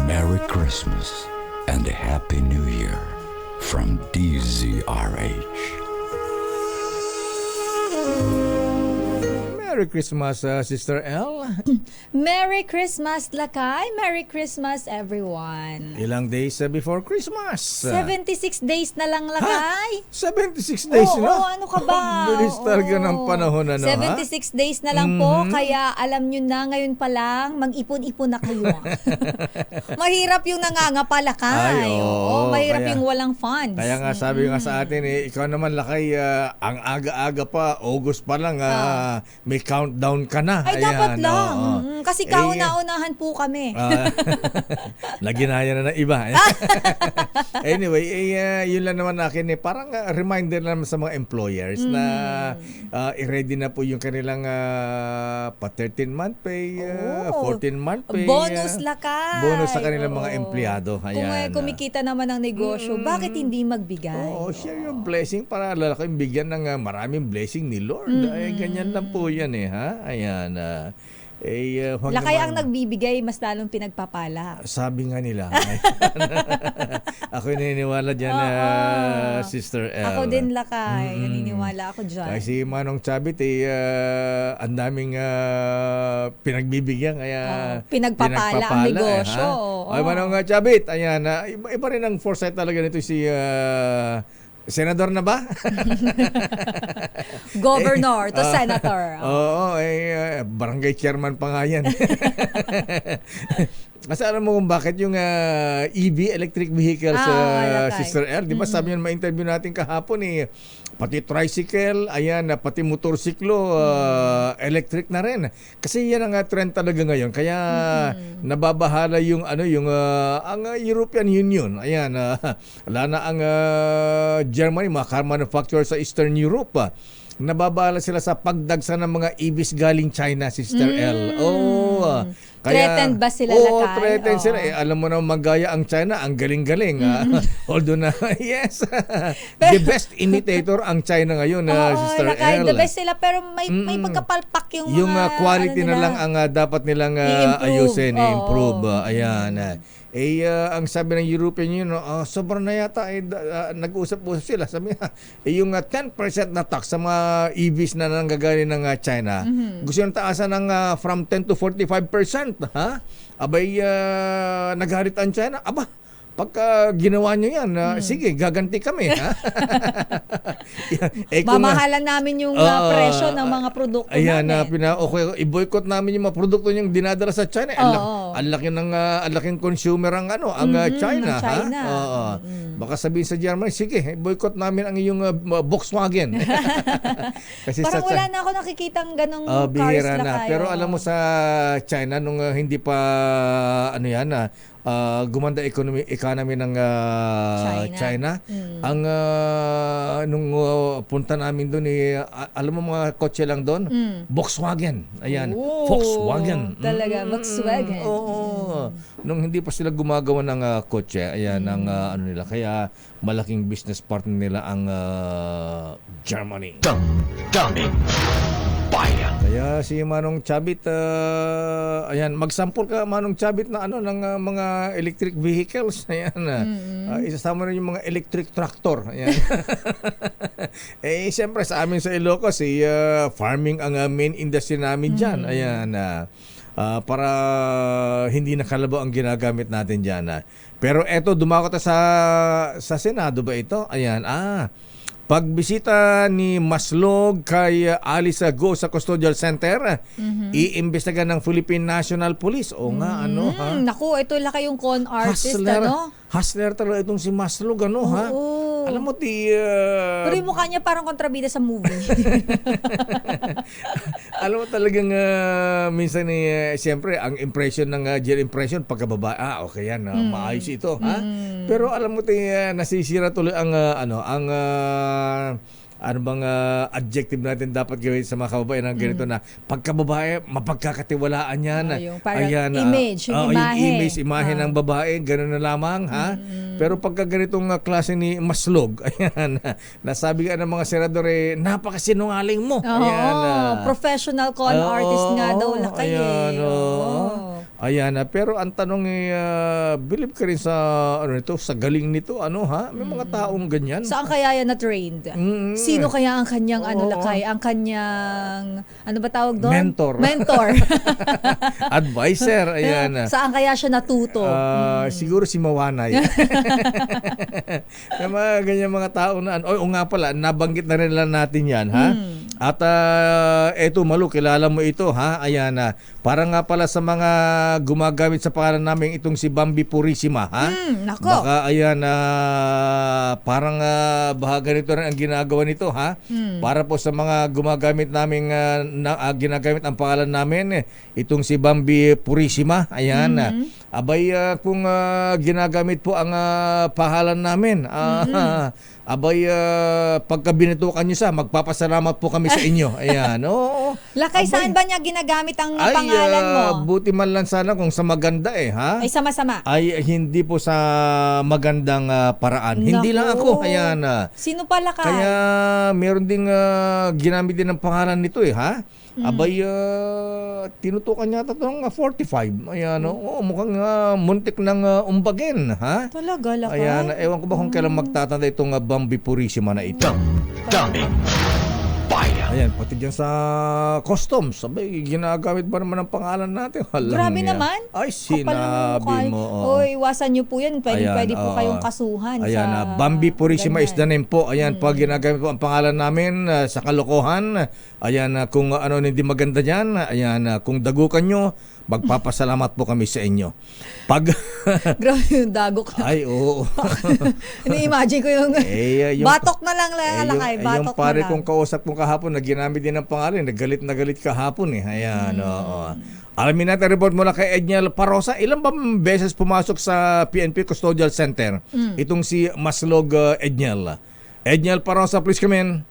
Merry Christmas and a Happy New Year from DZRH. Merry Christmas, Sister L. Merry Christmas, Lakay. Merry Christmas, everyone. Ilang days before Christmas? 76 days na lang, Lakay. 76 days na? Oo, ano ka ba? Bilis talaga ng panahon, 76 days na lang po, kaya alam nyo na ngayon pa lang, mag-ipon-ipon na kayo. Mahirap yung nangangapa, Lakay. Mahirap yung walang funds. Kaya nga sabi nga sa atin, ikaw naman, Lakay, ang aga-aga pa, August pa lang, may countdown ka na. Ay, dapat lang. Kasi kauna-unahan po kami. Naginaya na ng iba. Anyway, yun lang naman akin. Parang reminder naman sa mga employers na i-ready na po yung kanilang pa 13-month pay, 14-month pay. Bonus, Lakay. Bonus sa kanilang mga empleyado. Ayan. Kung kumikita naman ng negosyo, bakit hindi magbigay? Share your blessing para lalaking bigyan ng maraming blessing ni Lord. Ay, ganyan lang po yan Ayan. Lakay ang nagbibigay, mas lalong pinagpapala. Sabi nga nila. Ako naniniwala dyan, Sister L. Ako din, Lakay. Naniniwala ako dyan. Kasi Manong Chabit, ang daming pinagbibigyan, kaya pinagpapala ang negosyo. Ay, Manong Chabit, ayan, iba rin ang foresight talaga nito si senador na ba? Governor to senator. Oo, barangay chairman pa nga yan. Kasi alam mo kung bakit yung EV, electric vehicles, Sister L, di ba sabi yun, ma-interview natin kahapon pati tricycle, ayan, pati motorsiklo, electric na rin. Kasi yan ang trend talaga ngayon. Kaya nababahala yung ang European Union. Ayan, wala na ang Germany, mga car manufacturer sa Eastern Europe. Nababahala sila sa pagdagsa ng mga EVs galing China, Sister L. Threatened ba sila, Lakay? Threatened sila. Alam mo na magaya ang China, ang galing-galing. Although na, yes, the best imitator ang China ngayon, Sister Lakay, L. the best sila, pero may pagkapalpak yung mga quality na lang ang dapat nilang ayusin, i-improve. Ayan. Ang sabi ng European Union, sobrang na yata, nag-usap-usap sila. Sabi nga, yung 10% na tax sa mga EVs na nanggagaling ng China, gusto yung taasan ng from 10 to 45%. Ha? Abay, nagharit ang China. Aba, pagka ginawa nyo yan, sige, gaganti kami. Ha? Mamahalan namin yung presyo ng mga produkto namin. Okay, i-boycott namin yung mga produkto yung dinadala sa China. Ang laking consumer ang China. China. Baka sabihin sa Germany, sige, boycott namin ang iyong Volkswagen. Kasi parang wala na ako nakikitang ganong cars bihira na na. kayo. Pero alam mo sa China, nung hindi pa gumanda economy ng China. Ang nung punta namin doon alam mo mga kotse lang doon, Volkswagen. Ayan, Volkswagen. Talaga, Volkswagen. Nung hindi pa sila gumagawa ng kotse, ayan ang nila, kaya malaking business partner nila ang Germany. Daming bayan. Kaya si Manong Chabit, ayan, magsample ka Manong Chabit na ng mga electric vehicles. Ayan, isasama rin yung mga electric tractor. Ayan. Siyempre sa amin sa Ilocos, farming ang main industry namin dyan. Ayan, para hindi nakalabaw ang ginagamit natin dyan. Pero eto, dumako ta sa Senado ba ito? Ayan, pagbisita ni Maslog kay Alice Go sa Custodial Center, iimbestiga ng Philippine National Police. O nga, Naku, ito laki yung con artist, Hustler talaga itong si Maslog, ha? Alam mo, pero yung mukha niya parang kontrabida sa movie. Alam mo talagang minsan siyempre ang impression ng jail impression pagkababae, okay yan, maayos ito, ha? Pero alam mo nasisira tuloy ang ano bang adjective natin dapat gawin sa mga kababayan ng ganito na pagkababae, mapagkakatiwalaan yan. Yung parang image, yung imahe ng babae, gano'n na lamang, ha? Pero pagka ganitong klase ni Maslog, ayan, nasabi nga ng mga senador, napakasinungaling mo. Professional con artist nga daw Lakay. Ayan, pero ang tanong believe ka rin sa sa galing nito, ha? May mga taong ganyan. Saan kaya yan na-trained? Sino kaya ang kanyang Lakay? Ang kanyang, ano ba tawag doon? Mentor. Advisor, ayan. Saan kaya siya natuto? Siguro si Mawanay. May mga ganyan mga tao na, o nga pala, nabanggit na rin lang natin yan, ha? At eto, Malu, kilala mo ito, ha? Ayan, para nga pala sa mga gumagamit sa pangalan namin itong si Bambi Purissima, ha? Nako. Baka ayan, parang bahaga nito rin ang ginagawa nito, ha? Para po sa mga gumagamit namin, ginagamit ang pangalan namin, itong si Bambi Purissima, ayan. Abay, kung ginagamit po ang pangalan namin, abay, pagka binitukan nyo magpapasalamat po kami sa inyo. Ayan. Lakay, saan ba niya ginagamit ang pangalan mo? Buti man lang sana kung sa maganda, ha? Ay, sama-sama. Ay, hindi po sa magandang paraan. Naku. Hindi lang ako. Ayan. Sino pa, Lakay? Kaya meron ding ginamit din ang pangalan nito, ha? Abay, tinutukan yata itong 45. Ayan, mukhang muntik ng umbagin, ha? Talaga, Lakay? Ayan, ewan ko ba kung kailan magtatanda itong Bambi Purissima na ito. Daming bayan. Ayan, pati dyan sa customs. Sabay, ginagamit ba naman ang pangalan natin? Grabe naman. Ay, Kapal ng mukha. sinabi mo. oo. O, iwasan nyo po yan. Pwede po oo. kayong kasuhan. Ayan, sa Bambi Purisima is the ganyan. name po. Ayan, pag ginagamit po ang pangalan namin sa kalokohan, ayan, kung ano hindi maganda dyan, ayan, kung dagukan nyo, magpapasalamat po kami sa inyo. Pag... Grabe yung dagok na. Ay, oo. Ini-imagine ko yung, yung batok na lang Lakay. Batok yung pare na lang. kong kausap kong kahapon, na ginamit din ang pangalan, nagalit na galit kahapon eh. Ayan, oo. Alamin natin, report mula kay Edniel Parosa. Ilan ba beses pumasok sa PNP Custodial Center? Itong si Maslog Edniel. Edniel Parosa, please come in.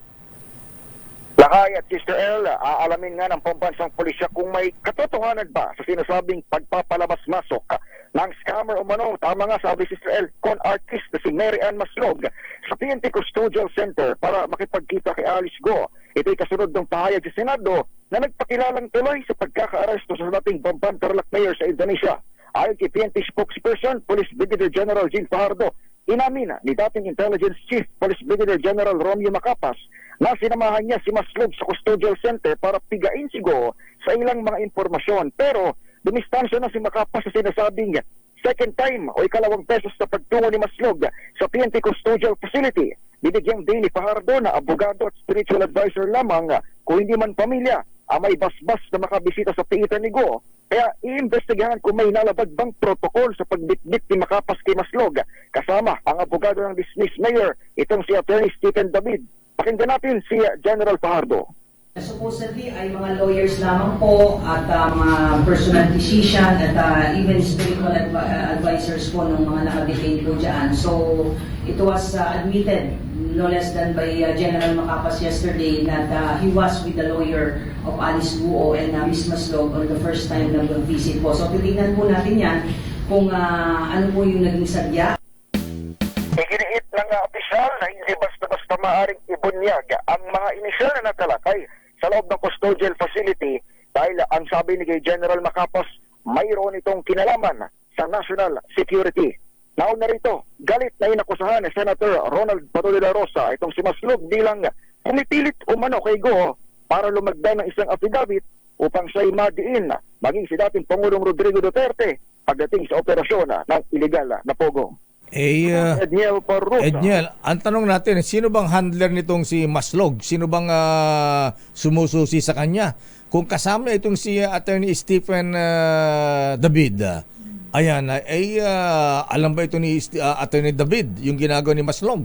Lakay at Sister El, aalamin nga ng pambansang pulisya kung may katotohanan ba sa sinasabing pagpapalabas-masok ng scammer o mano. Tama nga, sabi Sister El, con artist na si Mary Ann Maslog sa PNP Custodial Center para makipagkita kay Alice Go. Ito'y kasunod ng pahayag sa Senado na nagpakilalang tuloy sa pagkaka-aresto sa dating Bamban Tarlac Mayor sa Indonesia. Ayon kay PNP spokesperson, Police Brigadier General Jean Fajardo, inamin ni dating Intelligence Chief Police Brigadier General Romeo Macapas na sinamahan niya si Maslog sa Custodial Center para pigain si Go sa ilang mga impormasyon. Pero dumistansya na si Macapas sa sinasabing second time o ikalawang beses na pagtungo ni Maslog sa PNP Custodial Facility. Binigyang din ni Fajardo na abogado at spiritual advisor lamang kung hindi man pamilya ang may basbas na makabisita sa piitan ni Go. Kaya iimbestigahan kung may nalabag bang protocol sa pagbitbit ni Macapas kay Maslog kasama ang abogado ng dismissed mayor, itong si Attorney Stephen David. Pakinggan natin si General Fajardo. Supposedly ay mga lawyers lamang po at mga personal physician at even spiritual advisors po ng mga nakadetain po dyan. So it was admitted no less than by General Macapas yesterday that he was with the lawyer of Alice Guo and Miss Maslog on the first time na visit po. So titignan po natin yan kung ano po yung naging sadya. Iginiit ng opisyal na hindi basta-basta maaaring ibunyag ang mga inisyal na natalakay sa loob ng custodial facility dahil ang sabi ni General Macapas, mayroon itong kinalaman sa national security. Nauna rito, galit na inakusahan ni Senator Ronald Bato de la Rosa itong si Maslog bilang pumipilit umano kay Go para lumagda ng isang affidavit upang siya'y madiin maging si dating Pangulong Rodrigo Duterte pagdating sa operasyon ng iligal na pogo. Edniel Parosa. Edniel, ang tanong natin, sino bang handler nitong si Maslog? Sino bang sumususi sa kanya? Kung kasama itong si Attorney Stephen David, ayan, alam ba ito ni Attorney David, yung ginagawa ni Maslog?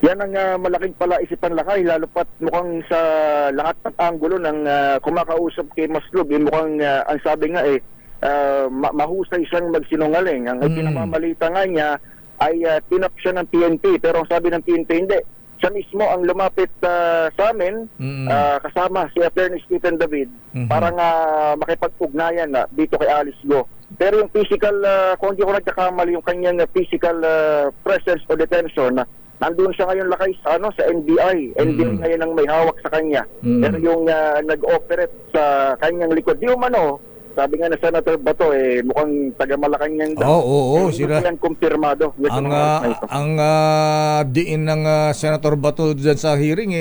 Yan ang malaking palaisipan, Lakay, lalo pat mukhang sa lahat ng anggulo ng kumakausap kay Maslog, mukhang ang sabi nga mahusay siyang magsinungaling. Ang pinamamalita nga niya ay tinap siya ng PNP, pero ang sabi ng PNP hindi. Siya mismo ang lumapit sa amin kasama si Attorney Stephen David para nga makipag-ugnayan dito kay Alice Go. Pero yung physical, kung hindi ko nagkakamali, yung kanyang physical presence o detention, nandun siya ngayon, Lakay, sa NBI. NBI ngayon ang may hawak sa kanya. Pero yung nag-operate sa kanyang likod, di umano, sabi nga na Senator Bato, mukhang taga-Malacanang daw. Oo, sila. Yan kumpirmado. Ang diin ng Senator Bato dyan sa hearing,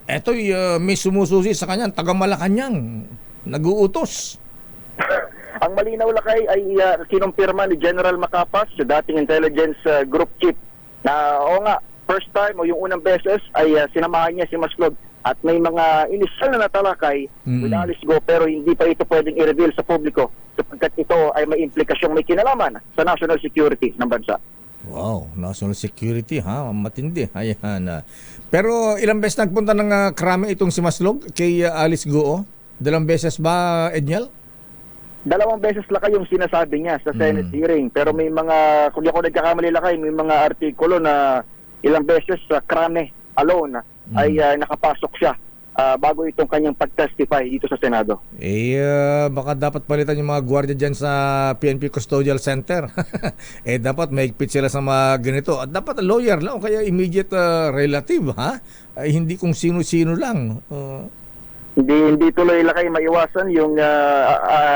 eto'y may sumususi sa kanya, taga-Malacanang, nag-uutos. Ang malinaw, Lakay, ay kinumpirma ni General Macapas, sa dating intelligence group chief, na first time o yung unang beses ay sinamahan niya si Maslog. At may mga inisyal na natalakay with Alice Go, pero hindi pa ito pwedeng i-reveal sa publiko sapagkat ito ay may implikasyong may kinalaman sa national security ng bansa. Wow, national security ha, matindi. Ayan. Pero ilang beses nagpunta ng krami itong si Maslog kay Alice Go? Dalawang beses ba, Edniel? Dalawang beses Lakay yung sinasabi niya sa Senate hearing. Pero may mga, kung ako nagkakamali, Lakay, may mga artikulo na ilang beses sa krami alone ay nakapasok siya bago itong kanyang pag-testify dito sa Senado. Baka dapat palitan yung mga gwardiya dyan sa PNP Custodial Center. Dapat maigpit sila sa mga ganito. At dapat lawyer lang o kaya immediate relative, ha? Hindi kung sino-sino lang. Hindi tuloy, Lakay, maiwasan yung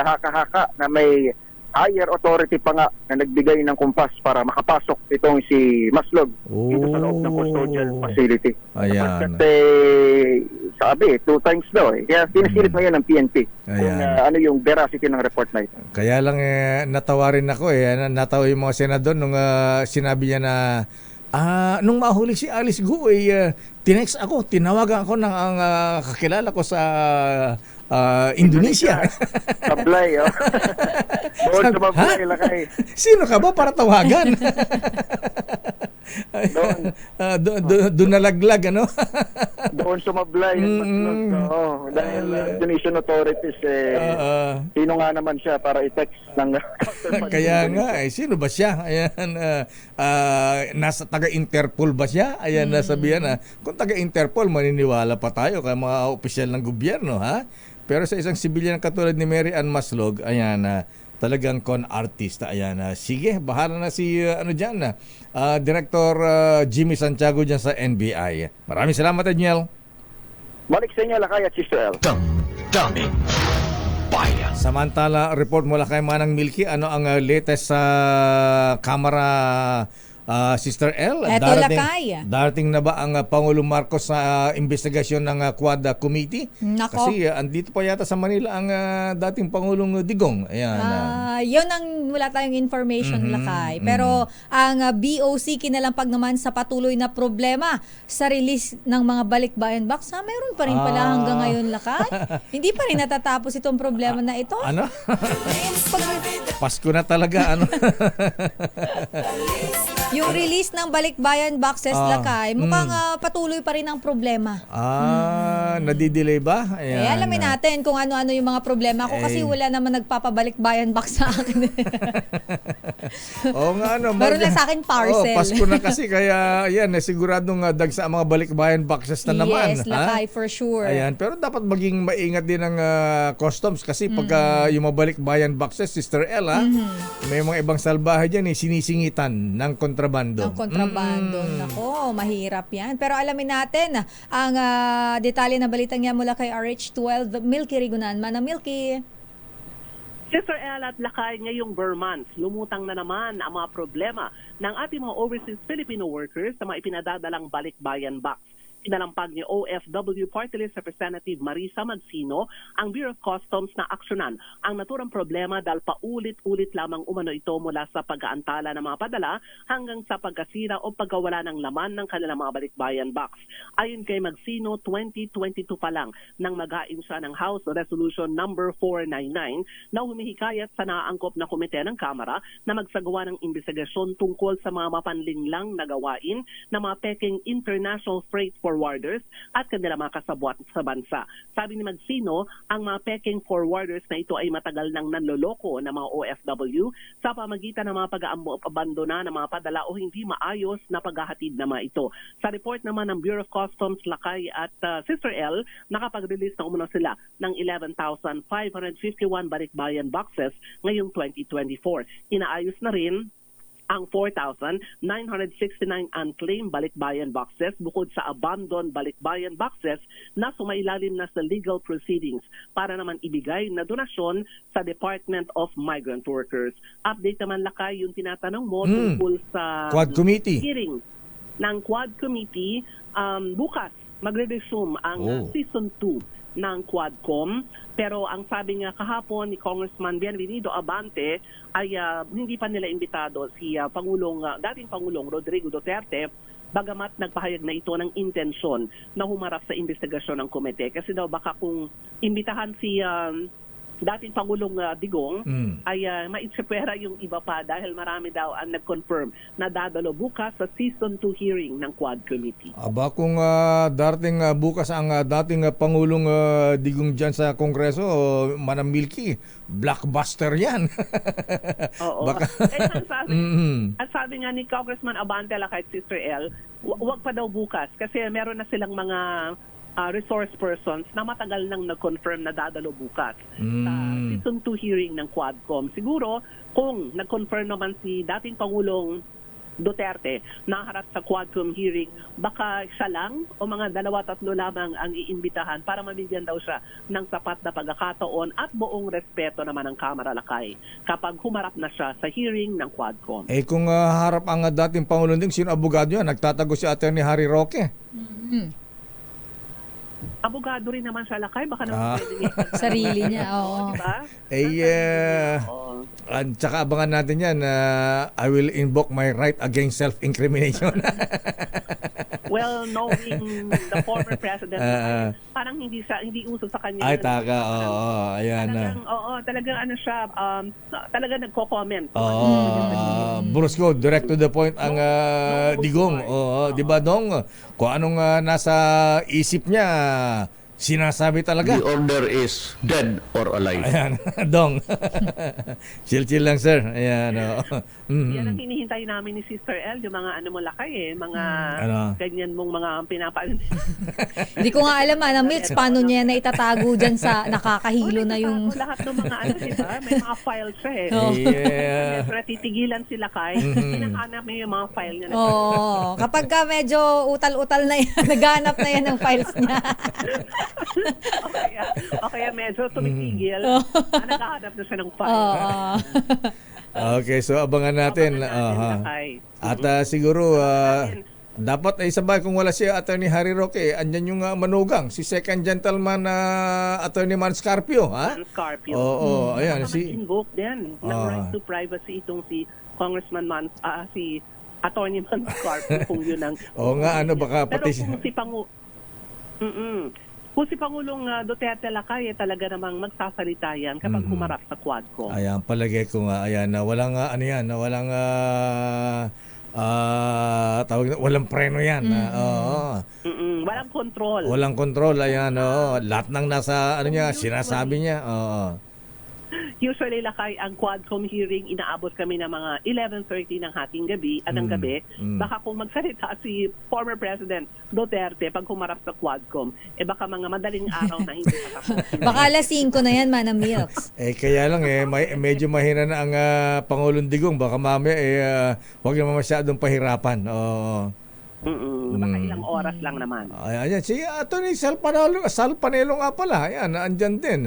haka-haka na may higher authority pa nga na nagbigay ng kumpas para makapasok itong si Maslog dito sa loob ng custodial facility. Ayan. Kasi sabi, 2 times daw eh. Kaya sinisilip ngayon ng PNP kung ano yung veracity ng report na ito. Kaya lang natawa rin ako natawa yung mga senador nung sinabi niya na nung mahuli si Alice Guo tinext ako, tinawagan ako ng ang kakilala ko sa Indonesia. Sablay, oh. Doon sumablay, lakay. Sino ka ba para tawagan? Doon nalaglag, ano? Doon sumablay. Dahil Indonesian authorities, sino nga naman siya para i-text ng... Kaya nga, sino ba siya? Ayan, nasa taga-Interpol ba siya? Ayan, nasabihan na, kung taga-Interpol, maniniwala pa tayo kay mga opisyal ng gobyerno, ha? Pero sa isang sibilyan katulad ni Mary Ann Maslog, ayan, talagang con artist. Ayan, sige, bahala na si Director Jimmy Santiago dyan sa NBI. Maraming salamat, Edniel. Balik sa inyo, Lakay at Sister L. Damdamin Bayan. Samantala, report mula kay Manang Milky, ano ang latest sa Kamara, Sister L? Eto, Lakay. Darating na ba ang Pangulong Marcos sa investigasyon ng Quad Committee? Nako. Kasi andito pa yata sa Manila ang dating Pangulong Digong. Ayan. Yun ang wala tayong information, Lakay. Pero ang BOC kinalampag naman sa patuloy na problema sa release ng mga balikbayan box. Meron pa rin pala hanggang ngayon, Lakay. Hindi pa rin natatapos itong problema na ito. Ano? Pasko na talaga, ano? Yung release ng balikbayan boxes, Lakay, mukhang patuloy pa rin ang problema. Nadidelay ba? Ayan. Alamin natin kung ano-ano yung mga problema. Ako kasi wala naman nagpapabalikbayan box sa akin. Oo nga, ano. Meron lang sa akin parcel. Pasko na kasi, kaya ayan, siguradong dagsa ang mga balikbayan boxes na naman. Yes, Lakay, for sure. Ayan, pero dapat maging maingat din ng customs kasi pagka yung mga balikbayan boxes, Sister L, may mga ibang salbahe dyan, sinisingitan ng kontrabando. Ng kontrabando. Nako, mahirap yan. Pero alamin natin ang detalye na balitang yan mula kay RH12, Milky Rigunan. Mana Milky. Sister El at Lakay, ngayong Burmans, lumutang na naman ang mga problema ng ating mga overseas Filipino workers sa mga ipinadadalang balikbayan box. Kinalampag ni OFW Party List Representative Marisa Magsino ang Bureau of Customs na aksyonan ang naturang problema dahil paulit-ulit lamang umano ito mula sa pag-aantala ng mga padala hanggang sa pagkasira o pagkawala ng laman ng kanilang mga balikbayan box. Ayon kay Magsino, 2022 pa lang nang mag-aim siya ng House Resolution number 499 na humihikayat sa naaangkop na komite ng Kamara na magsagawa ng investigasyon tungkol sa mga mapanlinlang na gawain ng mga peking international freight forwarders at kanilang mga kasabwat sa bansa. Sabi ni Magsino, ang mga peking forwarders na ito ay matagal nang nanloloko ng mga OFW sa pamagitan ng mga pag-abandona ng mga padala o hindi maayos na paghahatid na mga ito. Sa report naman ng Bureau of Customs, Lakay at Sister L, nakapag-release na umano sila ng 11,551 balikbayan boxes ngayong 2024. Inaayos na rin ang 4,969 unclaimed balikbayan boxes bukod sa abandoned balikbayan boxes na sumailalim na sa legal proceedings para naman ibigay na donasyon sa Department of Migrant Workers. Update naman, Lakay, yung tinatanong mo tungkol sa Quad Committee. Hearing ng Quad Committee. Bukas magre-resume ang Season 2 ng Quadcom. Pero ang sabi nga kahapon ni Congressman Bienvenido Abante ay hindi pa nila imbitado si dating Pangulong Rodrigo Duterte, bagamat nagpahayag na ito ng intensyon na humarap sa investigasyon ng komite. Kasi daw baka kung imbitahan si dating Pangulong Digong ay maitsipera yung iba pa dahil marami daw ang nag-confirm na dadalo bukas sa Season 2 hearing ng Quad Committee. Aba kung darating bukas ang dating Pangulong Digong dyan sa Kongreso, Manang Milky, blockbuster yan. Oo. Baka... At sabi nga ni Congressman Abante kahit Sister L, wag pa daw bukas kasi meron na silang mga resource persons na matagal nang nag-confirm na dadalo bukas sa Season 2 hearing ng Quadcom. Siguro, kung nag-confirm naman si dating Pangulong Duterte naharap sa Quadcom hearing, baka siya lang o mga 2-3 lamang ang iimbitahan para mabigyan daw siya ng sapat na pagkakataon at buong respeto naman ng Kamara Lakay kapag humarap na siya sa hearing ng Quadcom. Eh kung harap ang dating Pangulong Digong, sino abogado yan? Nagtatago si Atty. Harry Roque. Abogado rin naman siya Lakay, baka naman pwede niya. Sarili niya, oo. Diba? At saka abangan natin yan, I will invoke my right against self-incrimination. Well, knowing the former president, parang hindi uso sa kanya. Ay, taka, ayan. Talagang ano siya, talagang nagko-comment. Brusco, direct to the point ang Digong. Di ba, Dong? Kung anong nasa isip niya, sinasabi talaga. The order is dead or alive. Ayan, Dong. Chill lang, sir. Ayan, Yan ang hinihintay namin ni Sister El, yung mga ano mo Lakay mga ganyan mong mga pinapaan. Hindi ko nga alam, Milks, paano niya na itatago dyan sa nakakahilo na yung... Lahat ng mga diba? May mga files siya Siyempre, titigilan si Lakay. Hinahanap niya yung mga file niya. Kapag ka medyo utal-utal na yan, naghanap na yan ng files niya. Okay, medyo tumitigil. Naghahanap na siya ng file. Okay, so abangan natin. At siguro dapat ay sabay kung wala si Atty. Harry Roque, andyan yung manugang, si second gentleman Atty. Man Scarpio, ha? Man Scarpio. Ayan invoke din ng right to privacy itong si Congressman si Atty. Man Scarpio kung yun ang baka pati pero kung si Pangulong Duterte Lakay talaga namang magsasalita yan kapag humarap sa Quadcom. Ayan, palagay ko nga, walang walang preno yan. Walang control. Walang control, lahat ng nasa sinasabi niya. Usually Lakay, ang Quadcom hearing inaabot kami ng mga 11:30 ng hating gabi at ng gabi. Baka kung magsalita si former President Duterte pag humarap sa Quadcom, baka mga madaling araw na hindi patapos. Baka alas 5 na yan, Manang Milks. Kaya lang medyo mahina na ang Pangulong Digong. Baka mamaya huwag naman masyadong pahirapan. Baka ilang oras lang naman. Ayan, si Atty. Sal Panelo nga pala. Ayan, andyan din.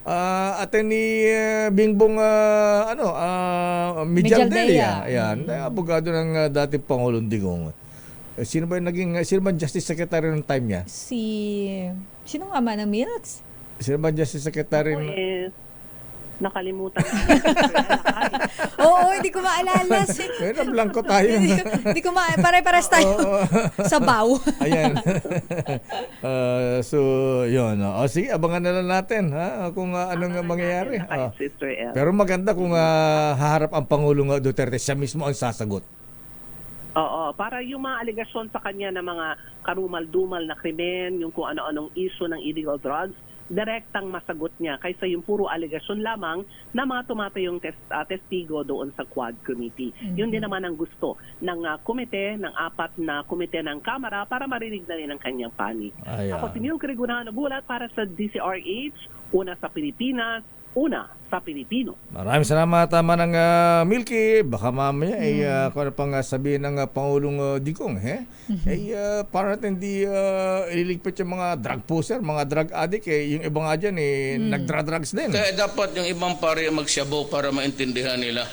Atty. Bingbong Mijaldea. Ayan, abogado ng dating Pangulong Digong. Sino ba Justice Secretary ng time niya? Sino nga man ang Milks? Sino ba Justice Secretary? Nakalimutan. Oo, hindi ko maalala. Blanco tayo. Hindi ko pare-pares tayo. Sabaw. Ayan. So, yun. Sige, abangan na lang natin kung anong mangyayari. Pero maganda kung haharap ang Pangulong Duterte, siya mismo ang sasagot. Oo, para yung mga aligasyon sa kanya na mga karumal-dumal na krimen, yung kung ano-anong issue ng illegal drugs, direktang masagot niya kaysa yung puro aligasyon lamang na mga tumatayong testigo doon sa Quad Committee. Yun din naman ang gusto ng komite, ng 4 na komite ng Kamara para marinig na rin ang kanyang panig. Ako si Neil Crigunahan Nagulat para sa DCRH, una sa Pilipinas, una sa Pilipino. Maraming salamat, Manang Milky. Baka mamaya kung ano pang sabihin ng Pangulong Digong, para natin hindi ililigpit yung mga drug pusher, mga drug addict, yung iba nga dyan nagdra-drugs din. Kaya dapat yung ibang pare magsyabo para maintindihan nila.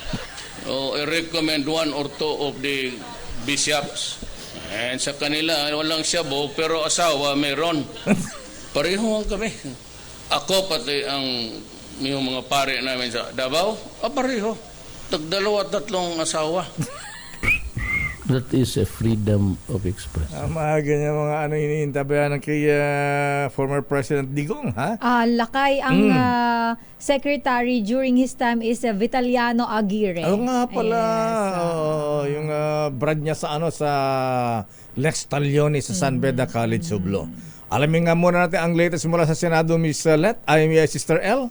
I recommend 1 or 2 of the bishops. And sa kanila, walang syabo, pero asawa mayroon. Pareho kami. Ako pati ang yung mga pare namin sa Davao, pareho. Tag-2-3 asawa. That is a freedom of expression. Mga ganyan mga hinihintabayan ng kay former President Digong, ha? Lakay, ang secretary during his time is Vitaliano Aguirre. Nga pala. Yung brad niya sa sa Lex Taglioni sa San Beda College of Law. Alamin nga muna natin ang latest mula sa Senado, Miss Sister L.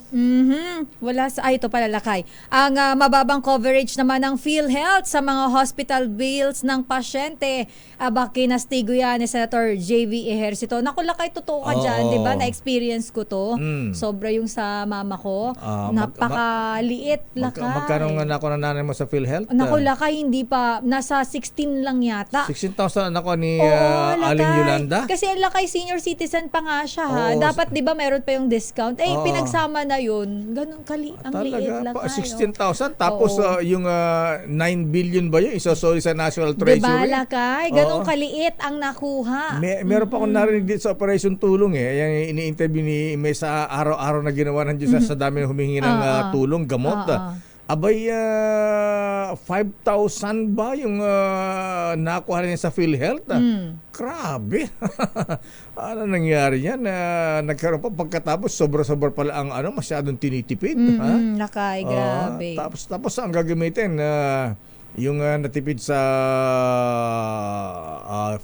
Wala sa ito pala Lakay. Ang mababang coverage naman ng PhilHealth sa mga hospital bills ng pasyente. Kinastigo yan ni Senator J.V. Ejercito. Naku Lakay, totoo ka dyan, di ba? Na-experience ko to. Sobra yung sa mama ko. Napakaliit, Lakay. Magkano nga na nanay mo sa PhilHealth? Naku Lakay, hindi pa. Nasa 16 lang yata. 16,000 anak ni Oo, Aling Lakay. Yolanda? Kasi Lakay, senior citizen pa nga siya ha. Oo. Dapat 'di ba meron pa yung discount. Oo. Pinagsama na 'yun. Ganun ang liit lang. 16,000 tapos Oo. yung 9 billion ba yun isosoli sa National Diba, Treasury? Lakay? Ganun kaliit ang nakuha. Meron pa akong narinig dito sa Operation Tulong Yan ini-interview ni May sa araw-araw na ginawa ng Diyos sa dami humingi ng tulong, gamot. Abay, 5,000 ba yung nakuha niya sa PhilHealth? Grabe. Ano nangyari yan? Nagkaroon pa pagkatapos, sobra-sobra pala ang masyadong tinitipid. Lakay, grabe. Tapos ang gagamitin, yung natipid sa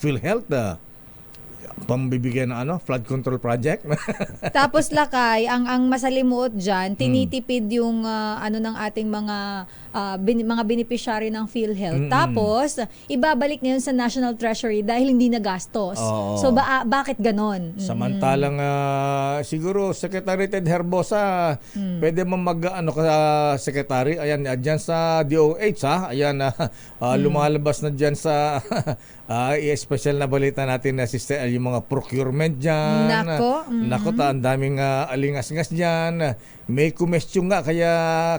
PhilHealth, pambibigyan ng flood control project. Tapos Lakay, ang masalimuot diyan, tinitipid yung ng ating mga beneficiary ng PhilHealth. Tapos ibabalik ngayon sa National Treasury dahil hindi nagastos. So bakit ganon? Samantalang siguro Secretary Ted Herbosa, pwede mo Secretary, ayan diyan sa DOH ayan lumalabas na diyan sa special na balita natin na sister yung mga procurement diyan. Nako, ang daming alingas-ngas diyan. May kumestyon nga kaya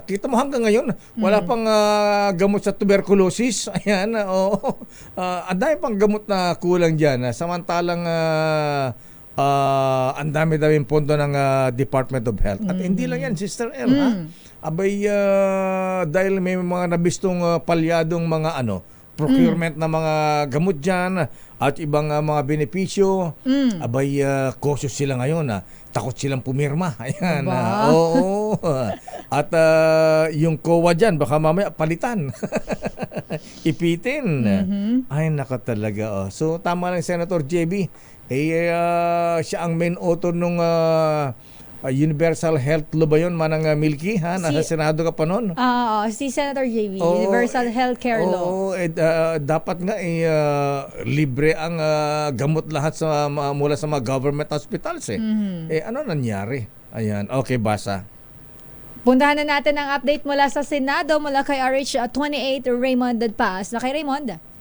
kita mo hanggang ngayon wala pang gamot sa tuberculosis. Ayan, ang dami pang gamot na kulang diyan. Samantalang ang dami-daming pondo ng Department of Health. At hindi lang yan, Sister L, abay dahil may mga nabistong palyadong mga procurement na mga gamot dyan at ibang mga benepisyo, abay cautious sila ngayon. Takot silang pumirma. Ayan. Oo. At yung COA dyan, baka mamaya palitan. Ipitin. Ay, naka talaga. So, tama lang Senator JB. Siya ang main author nung Universal Health Law ba yun, Manang Milky, nasa Senado ka pa noon? Si Senator JV, Universal Healthcare Law. Dapat nga libre ang gamot lahat mula sa mga government hospitals ano nangyari? Ayan, okay, basa. Puntahan na natin ang update mula sa Senado mula kay RH28 Raymond Dadpas. Na kay Raymond.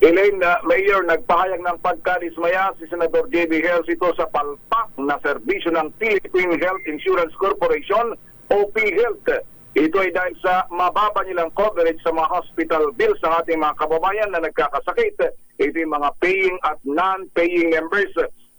Elaine, Mayor, nagpahayag ng pagkadismaya si Senator J.B. Ejercito sa palpak na serbisyo ng Philippine Health Insurance Corporation o PhilHealth. Ito ay dahil sa mababa nilang coverage sa mga hospital bills ng ating mga kababayan na nagkakasakit. Ito yung mga paying at non-paying members.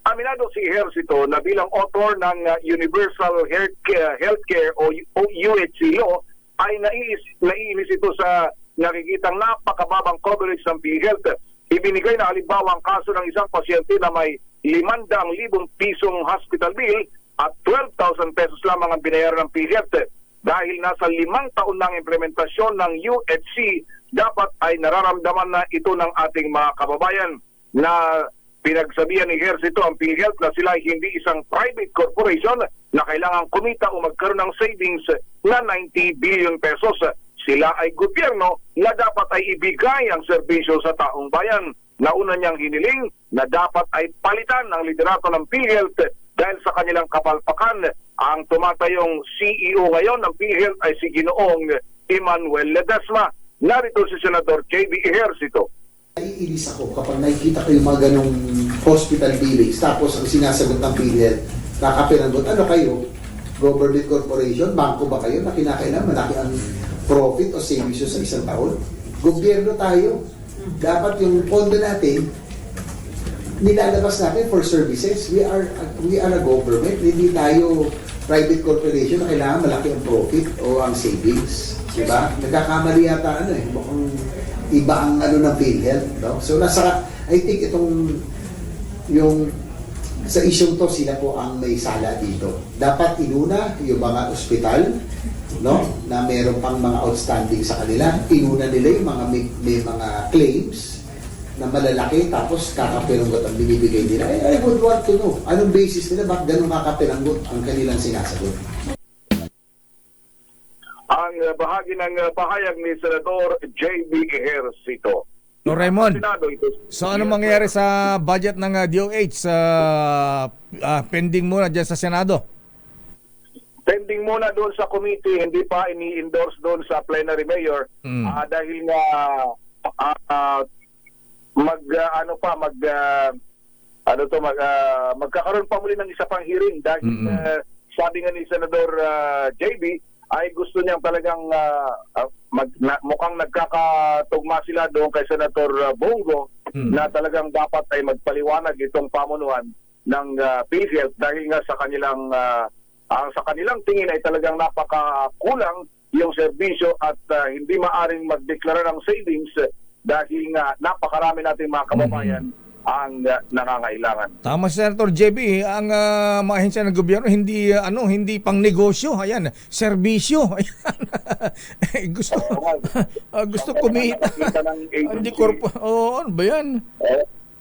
Aminado si Ejercito na bilang author ng Universal Healthcare o UHC Law ay naiinis ito sa nakikitang napakababang coverage ng PhilHealth. Ibinigay na halimbawa ang kaso ng isang pasyente na may 500,000 pisong hospital bill at 12,000 pesos lamang ang binayaran ng PhilHealth. Dahil nasa 5 taon ng implementasyon ng UHC, dapat ay nararamdaman na ito ng ating mga kababayan na pinagsabihan ni Ejercito ang PhilHealth na sila ay hindi isang private corporation na kailangang kumita o magkaroon ng savings na 90 billion pesos. Sila ay gobyerno na dapat ay ibigay ang serbisyo sa taong bayan. Nauna niyang hiniling na dapat ay palitan ang liderato ng PhilHealth dahil sa kanilang kapalpakan. Ang tumatayong CEO ngayon ng PhilHealth ay si Ginoong Emmanuel Ledesma. Narito si Senador J.B. Ejercito. Naiinis ako kapag nakikita ko yung mga ganong hospital billings tapos ang sinasagot ng PhilHealth, kakapinagot, ano kayo? Government corporation? Bangko ba kayo na kinakailangan malaki ang profit o savings sa isang taon? Gobyerno tayo. Dapat yung pondo natin nilalabas natin for services. We are a government. Hindi tayo private corporation na kailangan malaki ang profit o ang savings. Diba? Nagkakamali yata mukhang iba ang ng PhilHealth. No? So I think yung sa isyong to sila po ang may sala dito. Dapat inuna yung mga ospital na meron pang mga outstanding sa kanila. Inuna nila yung mga may mga claims na malalaki tapos kakapiranggot ang binibigay nila. I would want to know, anong basis nila, bakit ganun kakapiranggot ang kanilang sinasagot? Ang bahagi ng pahayag ni Senador J.B. Ejercito. No, Raymond, Senado ito. so ano mangyayari sa budget ng DOH sa pending muna dyan sa Senado? Pending muna doon sa committee, hindi pa ini-endorse doon sa plenary mayor dahil nga magkakaroon pa muli ng isa pang hearing dahil sabi nga ni Senador JB ay gusto niyang talagang mukhang nagkakatugma sila doon kay Senator Bongo na talagang dapat ay magpaliwanag itong pamunuan ng PhilHealth dahil nga sa kanilang tingin ay talagang napakakulang yung serbisyo at hindi maaring magdeklara ng savings dahil nga napakarami nating mga kababayan ang nangangailangan. Tama, Senator JB, ang mga ahensya ng gobyerno hindi hindi pang negosyo, ayan, serbisyo. Ayan. gusto kumita. Hindi ano ba yan?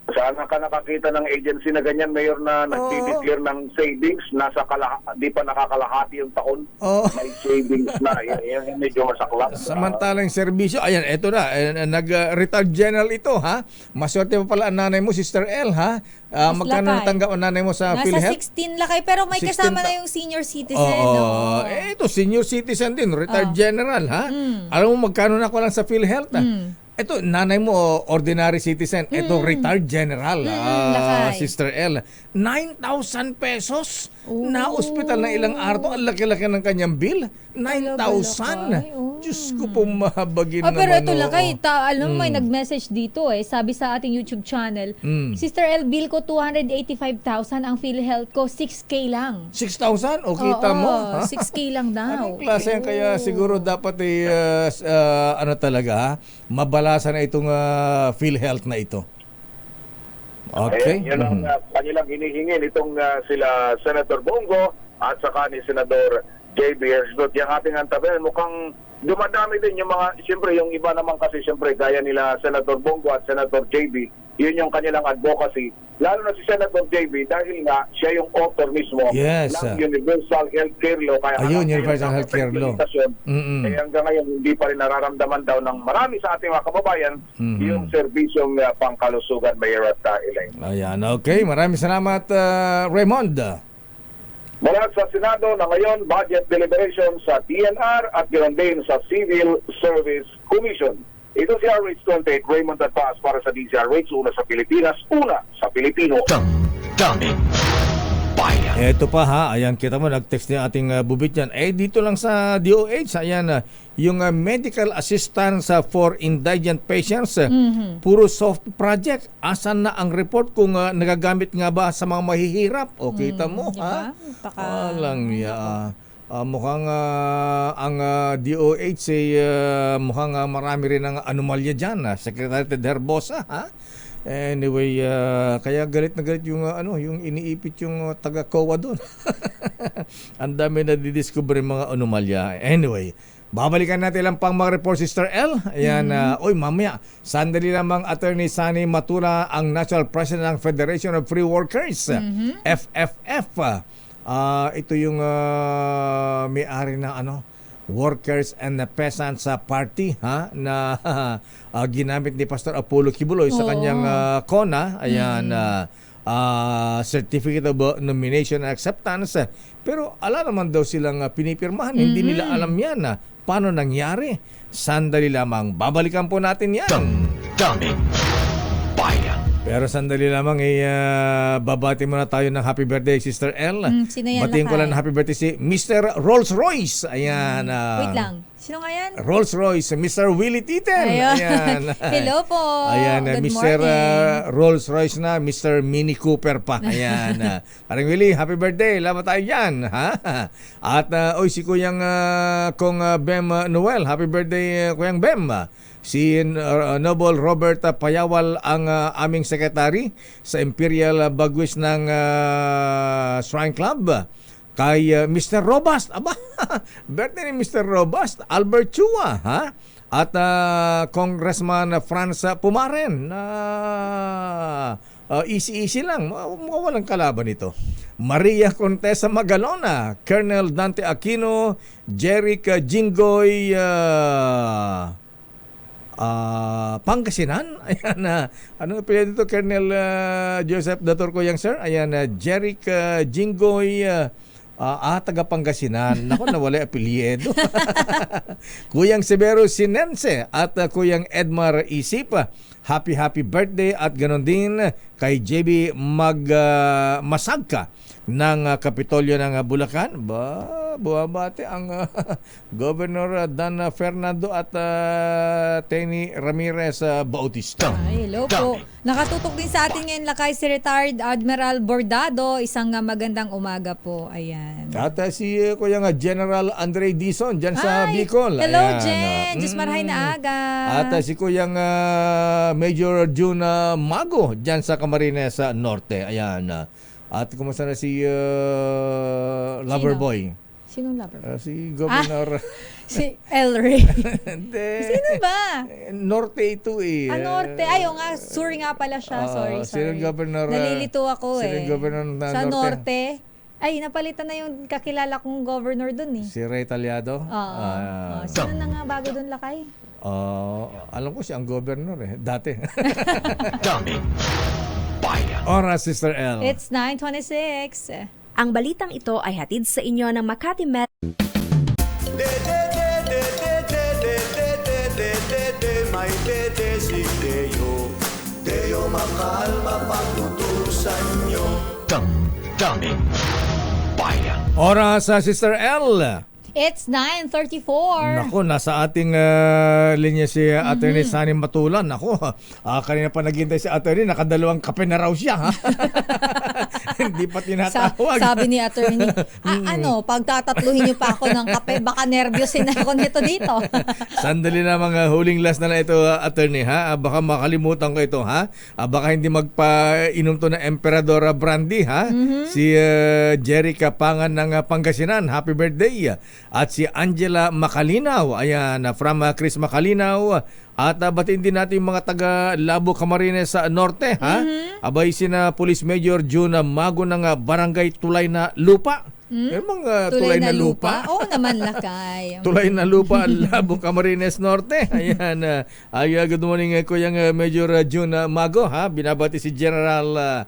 Sana ka nakakita ng agency na ganyan, Mayor, na nagtitipir ng savings, di pa nakakalahati yung taon, may savings na. Yan medyo masaklap. Samantalang serbisyo, ayan, eto na, nag-retired general ito, ha? Maswerte pa pala ang nanay mo, Sister L, ha? Magkano natanggap ang nanay mo sa PhilHealth? Nasa 16 lakay, pero may kasama na yung senior citizen. Ito, senior citizen din, retired general, ha? Alam mo, magkano na ko lang sa PhilHealth, ha? Ito, nanay mo, ordinary citizen. Ito, retired general, Sister L. 9,000 pesos na ospital na ilang araw. Ang laki-laki ng kanyang bill. 9,000. Diyos ko po, mahabagin naman. Pero ito lakay, alam mo, may nag-message dito sabi sa ating YouTube channel, Sister L, bill ko 285,000, ang PhilHealth ko 6K lang. 6,000? O, kita mo? 6K lang daw. Anong klase yan? Kaya siguro dapat talaga, mabalasan na itong PhilHealth na ito. Okay. Yun ang kanilang hinihingin itong sila Senator Bongo at saka ni Senador JB Ejercito. Yung ating antabayan, mukhang dumadami din yung mga, siyempre yung iba naman kasi siyempre gaya nila Senator Bongo at Senator JB, yun yung kanilang advocacy. Lalo na si Senator JB dahil nga siya yung author mismo ng Universal Healthcare Law. Universal Healthcare Law. Kaya hanggang ngayon hindi pa rin nararamdaman daw ng marami sa ating mga kababayan yung serbisyong pangkalusugan, Mayor at Elaine. Ayan, okay. Maraming salamat, Raymond. Mula sa Senado na ngayon, budget deliberation sa DNR at ganoon din sa Civil Service Commission. Ito si RH28, Raymond Adpas para sa DZRH, una sa Pilipinas, una sa Pilipino. Damdamin Bayan. Ito pa ha, ayan, kita mo, nag-text niya ating bubit yan. Dito lang sa DOH, ayan, yung medical assistance for indigent patients, puro soft project. Asan na ang report kung nagagamit nga ba sa mga mahihirap? O, kita mo, ha? Alang ya. Mukhang ang DOH mukhang marami rin ang anomalya dyan, Secretary Ted Herbosa, ha? Anyway, kaya galit na galit yung yung iniipit yung taga-COA doon. Ang dami na didiscover yung mga anomalya. Anyway, babalikan natin lang pang mga report, Sister L. Ayan, mamaya, sandali lamang Attorney Sani Matula, ang National President ng Federation of Free Workers, FFF. Ito yung may-ari ng Workers and Peasants Party, na ginamit ni Pastor Apollo Kibuloy sa kanyang CONA. Ayan, Certificate of Nomination and Acceptance. Pero ala naman daw silang pinipirmahan. Hindi nila alam yan. Paano nangyari? Sandali lamang. Babalikan po natin yan. Damdamin Bayan. Pero sandali lamang, babati muna tayo ng happy birthday, Sister L. Batiin ko lang happy birthday si Mr. Rolls Royce. Ayan. Wait lang. Sino nga yan? Rolls Royce, Mr. Willie Titen. Ayan. Hello po. Ayan, Good Mr. morning. Rolls Royce na, Mr. Mini Cooper pa. Ayan. Parang Willie, happy birthday. Laban tayo dyan. Ha? At, si Kuyang Kong Bem Noel. Happy birthday, Kuyang Bem. Si Noble Robert Payawal ang aming secretary sa Imperial Bagwis ng Shrine Club. Kay Mr. Robust, birthday ni Mr. Robust, Albert Chua, ha? at Congressman Franz Pumaren na easy lang, walang kalaban ito. Maria Contesa Magalona, Colonel Dante Aquino, Jeric Jinggoy Pangasinan. Ayan, ano apelyido dito, Colonel Joseph Datorco yang sir. Ayan, Jeric Jinggoy taga Pangasinan. Naku, nawala apelyido. Kuyang Severo Sinense at Kuyang Edmar Isipa. Happy birthday at ganon din kay JB Masagka ng Kapitolyo ng Bulacan. Buwabate ang Governor Dan Fernando at Tenny Ramirez Bautista. Ay, hello po. Nakatutok din sa atin ngayon lakay si retired Admiral Bordado. Isang magandang umaga po. Ayan. At si Kuya General Andre Dizon dyan sa Bicol. Hello, Ayan. Jen. Diyos marahay na aga. At si Kuyang Major June Mago dyan sa Camarines Norte. Ayan. At kumusta na si Loverboy? Sinong Loverboy? Si Governor... si Elray. Hindi. Sino ba? Norte ito eh. Norte. Ayaw nga. Sur nga pala siya. Sorry. Sinong Governor? Nalilito ako Sinong Governor na sa Norte? Norte. Ay, napalitan na yung kakilala kong governor dun eh. Si Ray Taliado? Sino na nga bago dun lakay? Alam ko siya ang governor eh. Dati. Daming bayan. Oras, Sister L. It's 9:26. Ang balitang ito ay hatid sa inyo ng Makati Met. May dede si Deo. Deo makalma pagtutusan nyo. Daming bayan. Oras, Sister L. It's 9:34. Nako, nasa ating linya si Attorney Sunny Matulan. Nako, kanina pa naghintay si Attorney, nakadalawang kape na raw siya. Ha? Hindi pa tinatawag. Sabi ni Attorney, pagtatatluhin niyo pa ako ng kape, baka nervyosin ako nito dito. Sandali na, mga huling last na lang ito, Attorney, ha? Baka makalimutan ko ito, ha? Baka hindi magpainom to na Emperador Brandy, ha? Si Jerica Pangan ng Pangasinan, happy birthday. At si Angela Macalinaw, ayan, from Chris Macalinaw. At batiin din natin yung mga taga Labo Camarines sa Norte, ha? Abay sina Police Major June Mago ng Barangay Tulay na Lupa. May mga tulay na lupa. Oo naman, lakay. Tulay na lupa, Labo Camarines Norte. Ayan, good morning, Kuyang Major June Mago, ha? Binabati si General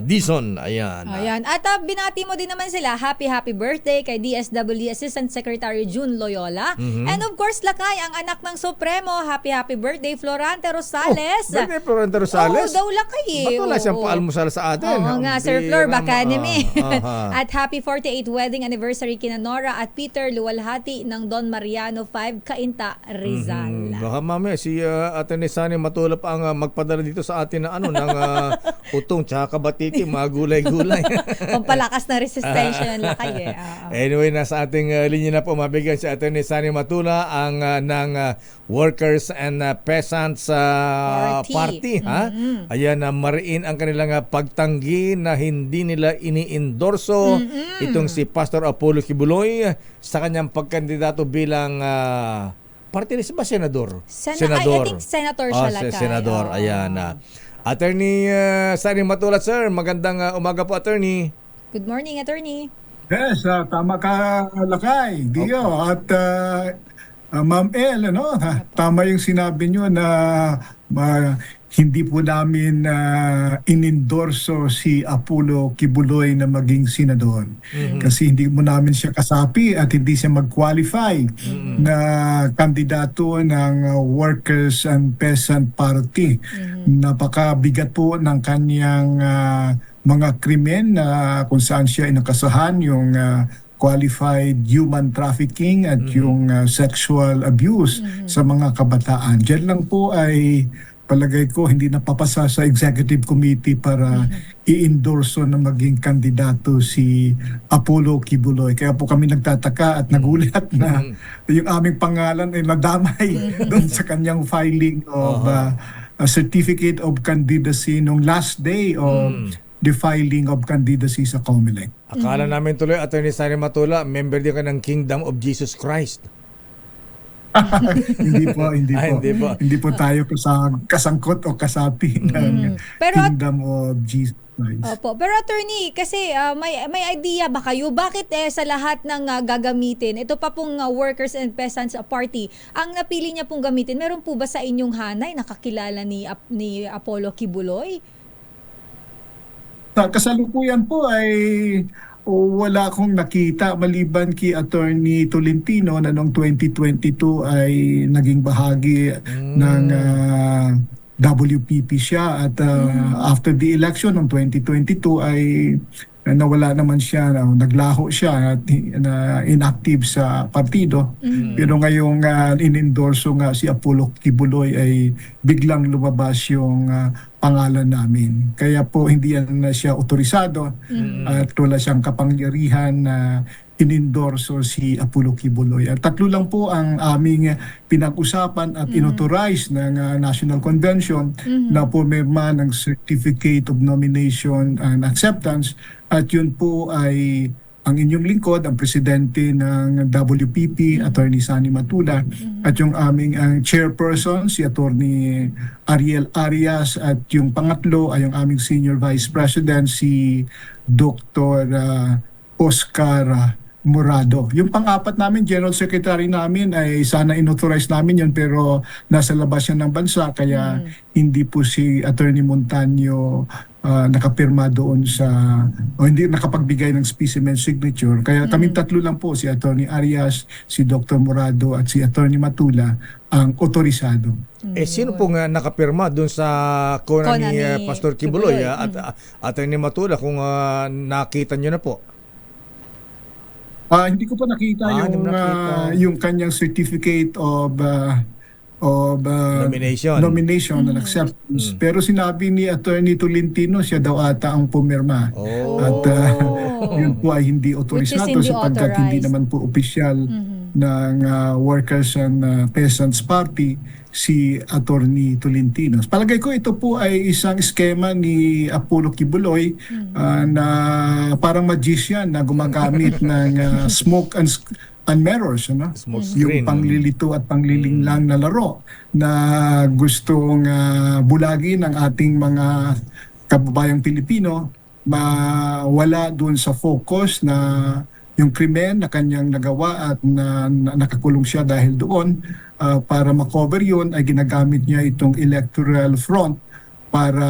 Dizon. Ayan. At binati mo din naman sila. Happy birthday kay DSWD Assistant Secretary June Loyola. And of course, lakay, ang anak ng Supremo. Happy birthday, Florante Rosales. Birthday Florante Rosales? Daw lakay eh. Ba't wala siyang paalmusal sa atin? Oo nga, Sir Flor, baka namin. At happy 48th wedding anniversary kina Nora at Peter Luwalhati ng Don Mariano 5, Cainta, Rizal. Baka mamaya si Atty. Sunny Matulap ang magpadala dito sa atin ng ng utong tsaka kabatiti, mga gulay-gulay. Pampalakas na resistensya ng lakay eh. Anyway, nasa ating linya na po mabigyan si Atty. Sunny Matula ang ng Workers and Peasants Party. Ha? Ayan, mariin ang kanilang pagtanggi na hindi nila ini-endorso itong si Pastor Apollo Kibuloy sa kanyang pagkandidato bilang party list ba? Senador? Senador. I think senator siya lakay. Senador, ayan. Attorney Sunny Matulat, sir. Magandang umaga po, Attorney. Good morning, Attorney. Yes, tama ka, lakay, Dio. At Ma'am El, tama yung sinabi nyo na hindi po namin inendorso si Apollo Kibuloy na maging senador. Kasi hindi mo namin siya kasapi at hindi siya mag-qualify na kandidato ng Workers and Peasant Party. Napakabigat po ng kanyang mga krimen kung saan siya inakasahan, yung qualified human trafficking at yung sexual abuse sa mga kabataan. Diyan lang po ay palagay ko hindi napapasa sa executive committee para i-endorso na maging kandidato si Apollo Kibuloy. Kaya po kami nagtataka at nagulat na yung aming pangalan ay nadamay doon sa kanyang filing of a certificate of candidacy nung last day of the filing of candidacy sa COMELEC. Akala namin tuloy, Attorney Sunny Matula, member din ka ng Kingdom of Jesus Christ. Hindi po, hindi po. Hindi po. Hindi po tayo kasangkot o kasapi ng Pero Kingdom of Jesus Christ. Opo. Pero attorney, kasi may idea ba kayo bakit sa lahat ng gagamitin, ito pa pong Workers and Peasants Party, ang napili niya pong gamitin, meron po ba sa inyong hanay nakakilala ni Apollo Kibuloy? Sa kasalukuyan po ay wala akong nakita maliban kay Attorney Tolentino na noong 2022 ay naging bahagi ng WPP siya at after the election noong 2022 ay nawala naman siya, naglaho siya at inactive sa partido. Pero ngayong inendorso nga si Apollo Kibuloy ay biglang lumabas yung pangalan namin. Kaya po hindi yan na siya otorisado at wala siyang kapangyarihan na inendorso si Apollo Kibuloy. At tatlo lang po ang aming pinag-usapan at inauthorize ng National Convention na pumirma ng Certificate of Nomination and Acceptance. At yun po ay ang inyong lingkod, ang presidente ng WPP, Attorney Sani Matula, at yung aming ang chairperson, si Attorney Ariel Arias, at yung pangatlo ay yung aming senior vice president, si Dr. Oscar Morado. Yung pang-apat namin, General Secretary namin, ay sana inauthorize namin yun pero nasa labas yan ng bansa kaya hindi po si Attorney Montaño nakapirma doon sa o hindi nakapagbigay ng specimen signature. Kaya kaming tatlo lang po, si Attorney Arias, si Dr. Morado at si Attorney Matula ang otorisado. Sino pong nakapirma doon sa kona ni Pastor Kibuloy at Attorney Matula kung nakita nyo na po? Hindi ko pa nakita yung kanyang certificate of nomination and acceptance. Pero sinabi ni Attorney Tolentino siya daw ata ang pumirma. At yun po ay hindi otorisado sapagkat hindi naman po opisyal ng Workers and Peasants Party si Attorney Tolentino. Palagay ko ito po ay isang skema ni Apollo Kibuloy na parang magician na gumagamit ng smoke and mirrors, ano? Yung panglilito at panglilinglang na laro na gustong bulagin ng ating mga kababayang Pilipino, mawala doon sa focus na yung krimen na kanyang nagawa at na nakakulong siya dahil doon. Para makover yun ay ginagamit niya itong electoral front para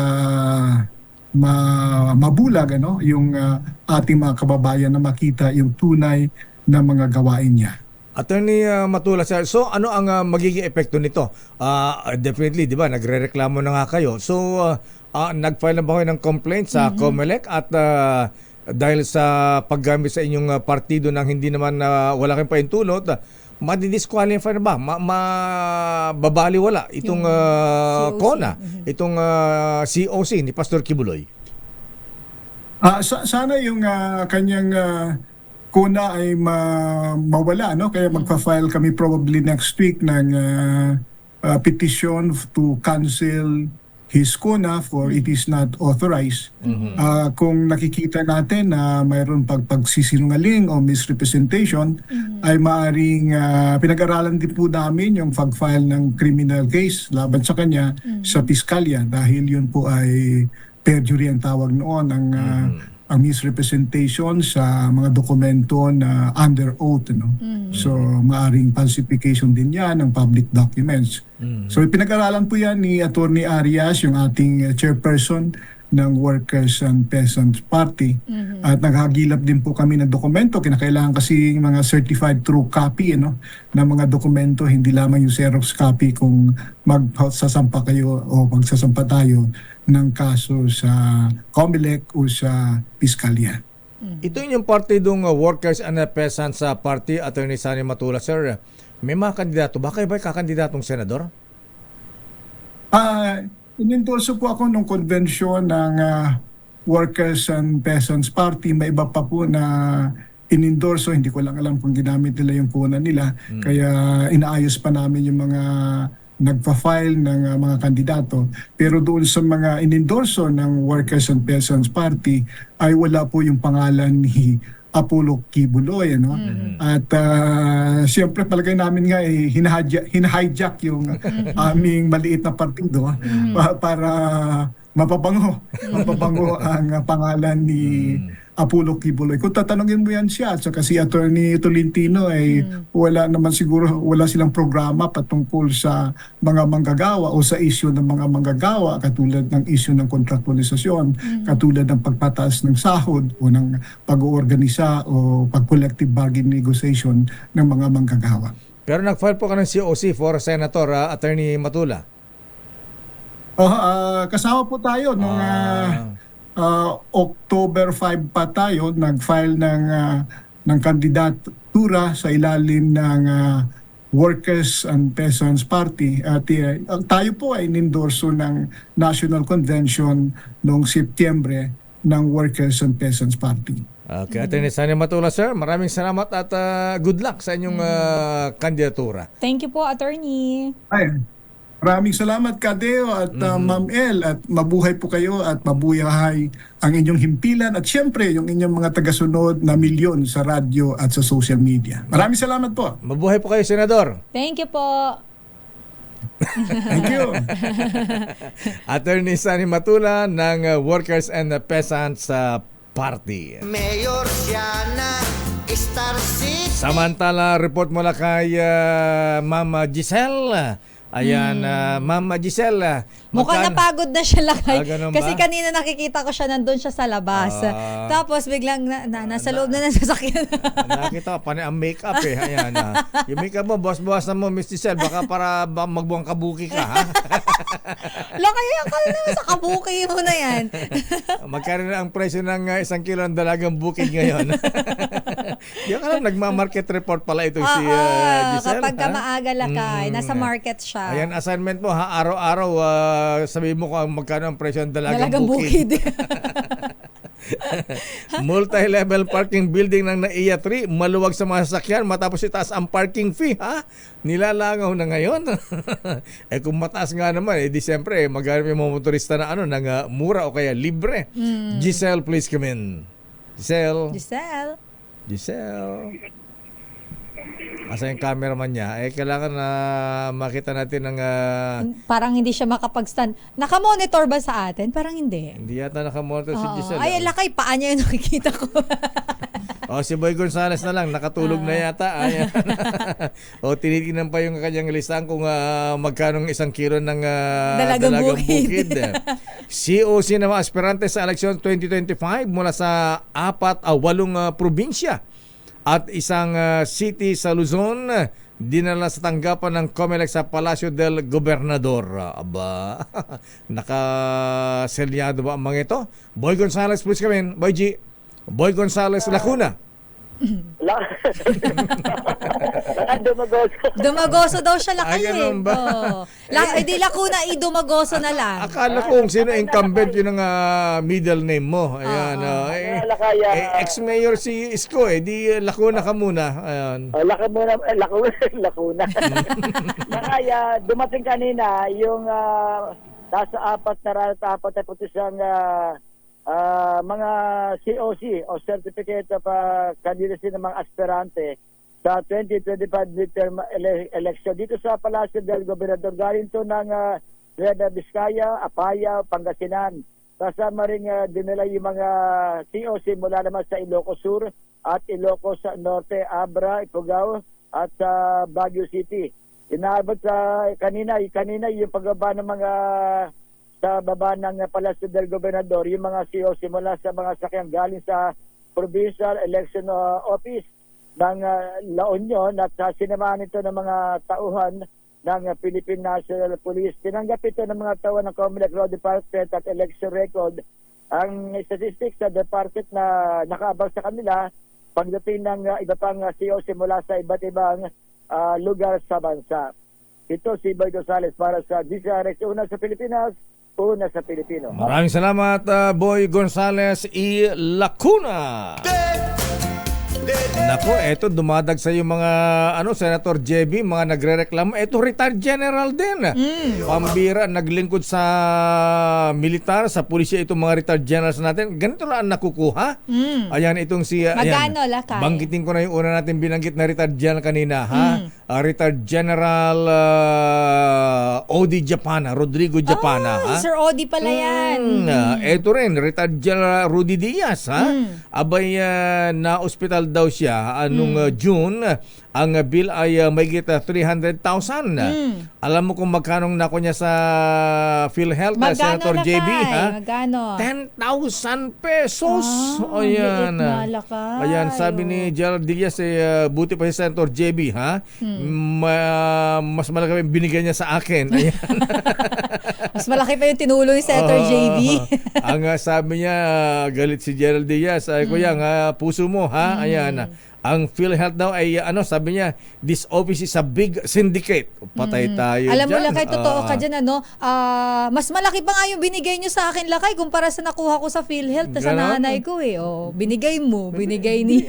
mabulag yung ating mga kababayan na makita yung tunay na mga gawain niya. Attorney Matula, sir, so ano ang magiging epekto nito? Definitely, di ba, nagre-reklamo na nga kayo. So, nag-file na ba kayo ng complaint sa COMELEC at dahil sa paggamit sa inyong partido nang hindi naman wala kayong paintulot, madidisqualify na ba? Babaliwala itong CONA, itong COC ni Pastor Kibuloy? Sana yung kanyang CONA ay mawala, no? Kaya magpa-file kami probably next week ng petition to cancel his CONA for it is not authorized. Kung nakikita natin na mayroon pagsisinungaling o misrepresentation, ay maaring pinag-aralan din po namin yung pag-file ng criminal case laban sa kanya sa piskalya dahil yun po ay perjury ang tawag noon ang misrepresentation sa mga dokumento na under oath, no? So maaring falsification din yan ng public documents. So pinag-aralan po yan ni Attorney Arias, yung ating chairperson ng Workers and Peasants Party. At naghagilap din po kami ng dokumento. Kinakailangan kasi mga certified true copy ng mga dokumento, hindi lamang yung Xerox copy kung magsasampa kayo o magsasampa tayo ng kaso sa COMELEC o sa Piskalya. Ito yung partidong Workers and Peasants Party, Attorney Sani Matula, sir. May mga kandidato ba? Kayo ba'y kakandidatong senador? Inendorso po ako nung convention ng Workers and Peasants Party. May iba pa po na inendorso. Hindi ko lang alam kung ginamit nila yung puna nila. Kaya inaayos pa namin yung mga nagpa-file ng mga kandidato. Pero doon sa mga inendorso ng Workers and Peasants Party ay wala po yung pangalan ni Apollo Kibuloy, ano? At siyempre palagay namin nga hinahijack yung aming maliit na partido para mapabango ang pangalan ni Apollo Kibuloy. Kung tatanungin mo yan siya at saka si Attorney Tolentino ay wala silang programa patungkol sa mga manggagawa o sa issue ng mga manggagawa katulad ng issue ng kontraktualisasyon, katulad ng pagpataas ng sahod o ng pag-oorganisa o pag-collective bargaining negotiation ng mga manggagawa. Pero nag-file po ka ng COC for Senator Attorney Matula. Kasama po tayo nung October 5 pa tayo nag-file ng kandidatura sa ilalim ng Workers and Peasants Party at tayo po ay nindorso ng National Convention noong Setyembre ng Workers and Peasants Party. Okay, Attorney Sani Matula, sir. Maraming salamat at good luck sa inyong kandidatura. Thank you po, Attorney. Maraming salamat, Kadeo at Ma'am El, at mabuhay po kayo at mabuhay ang inyong himpilan at siyempre yung inyong mga tagasunod na milyon sa radyo at sa social media. Maraming salamat po. Mabuhay po kayo, Senador. Thank you po. Thank you. Attorney Sani Matula ng Workers and Peasants Party. Mayor siya ng Star City. Samantala, report mula kay Ma'am Giselle. Ayan, Ma'am Giselle. Mukhang napagod na siya lakay. Ganun ba? Kasi kanina nakikita ko siya nandun siya sa labas. Tapos biglang nasa loob na ng sasakyan. Nakita ko, ang make-up eh. Ayan, yung make-up mo, bawas-bawas na mo, Miss Giselle. Baka para magbuwang kabuki ka, ha? Lakay, akala naman sa kabuki mo na yan. Magkano na ang presyo ng 1 kilo ng dalagang bukid ngayon? Yung alam, nagma-market report pala ito si Giselle. Kapag ka maaga lakay, nasa market siya. Ayan, assignment mo ha, araw-araw sabihin mo kung magkano ang presyo ng dalagang bukid. Multi-level parking building ng NAIA 3, maluwag sa mga sasakyan matapos itaas ang parking fee, ha? Nilalangaw na ngayon. Kung mataas nga naman, di siyempre, maghanap yung mga motorista na ng mura o kaya libre. Giselle, please come in. Giselle. Asa yung cameraman niya? Kailangan na makita natin ng... Parang hindi siya makapag-stand. Naka-monitor ba sa atin? Parang hindi. Hindi yata naka-monitor si Giselle. Ay, lakay, paa niya yung nakikita ko. Si Boy Gonzales na lang, nakatulog na yata. Ayan. Tinitingnan pa yung kanyang listahan kung magkano 1 kilo ng dalagang bukid. COC na mga aspirante sa eleksyon 2025 mula sa 8 probinsya at isang city sa Luzon dinala sa tanggapan ng COMELEC sa Palacio del Gobernador. Aba, nakaselyado ba ang mga ito? Boy Gonzales, please come in. Boy G. Boy Gonzales Lacuna. Dumagoso daw siya lakay. Ganun ba? Di Lacuna, Dumagoso na lang. Akala ko kung sino incumbent yun ang middle name mo. Ayan. Ex-mayor si Isko di Lacuna ka muna. Ayan. Lacuna. Kaya dumating kanina yung nasa 4 na putisang mga COC o Certificate of Candidacy ng mga aspirante sa 2025 midterm election dito sa Palacio del Gobernador. Galing to ng Nueva Vizcaya, Apaya, Pangasinan. Kasama rin dinala yung mga COC mula naman sa Ilocos Sur at Ilocos Norte, Abra, Ifugao at Baguio City. Inaabot sa kanina yung pagbaba ng mga sa baba ng Palacio del Gobernador, yung mga COC mula sa mga sakyang galing sa Provincial Election Office ng La Union at sinamahan ito ng mga tauhan ng Philippine National Police. Tinanggap ito ng mga tauhan ng COMELEC Law Department at Election Record ang statistics sa department na nakaabang sa kanila pagdating ng iba pang COC mula sa iba't ibang lugar sa bansa. Ito si Boy Gonzales para sa DCRX, una sa Pilipinas, una sa Pilipino. Maraming salamat, Boy Gonzales Lacuna. Nako, eto dumadag sa yung mga Senator JB, mga nagrereklamo. Eto retired general din. Pambira, naglingkod sa militar, sa pulisya itong mga retired generals natin. Ganito lang ang nakukuha. Ayan, itong si Magkano, Lakay? banggitin ko na yung una natin binanggit na retired general kanina, ha? Retired General Odi Japana, Rodrigo Japana, ha? Sir Odi pala yan. Eto rin, retired General Rudy Diaz, ha? Abay, na-hospital daw siya anong June. Ang bill ay mahigit 300,000. Alam mo kung magkano nako niya sa PhilHealth, Senator JB, ha? Magkano? 10,000 pesos. Ayan. Ayan, sabi ni Gerald Diaz, buti pa si Senator JB, ha? Mas malaki yung binigay niya sa akin. Ayan. Mas malaki pa yung tinulong ni Senator JB. Ang sabi niya, galit si Gerald Diaz, ay kuya, puso mo, ha? Ayan. Ang PhilHealth daw ay sabi niya, this office is a big syndicate. Patay tayo Alam mo, dyan. Lakay, totoo ka dyan, mas malaki pa nga yung binigay nyo sa akin, Lakay, kumpara sa nakuha ko sa PhilHealth sa nanay ko, eh. Binigay mo, binigay ni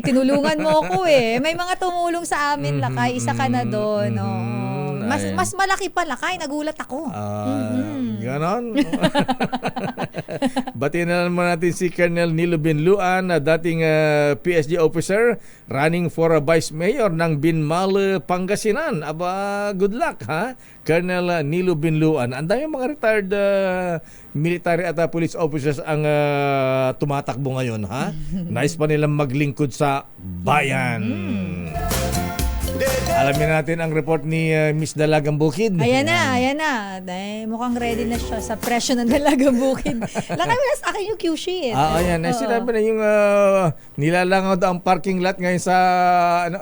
tinulungan mo ako, eh. May mga tumulong sa amin, Lakay, isa ka na doon. Mas malaki pa, Lakay, nagulat ako. Ganon. Batiin na naman natin si Colonel Nilo Binluan, dating PSG officer, running for a vice mayor ng Binmal, Pangasinan. Aba, good luck, ha? Colonel Nilo Binluan. Ang dami mga retired military at police officers ang tumatakbo ngayon, ha? Nice pa nilang maglingkod sa bayan. Alamin natin ang report ni Miss Dalagang Bukid. Ayan na. Mukhang ready na siya sa presyo ng Dalagang Bukid. Lakay mo na sa akin yung Q-sheet. Ayan. Sinabi na yung nilalangaw daw ang parking lot ngayon sa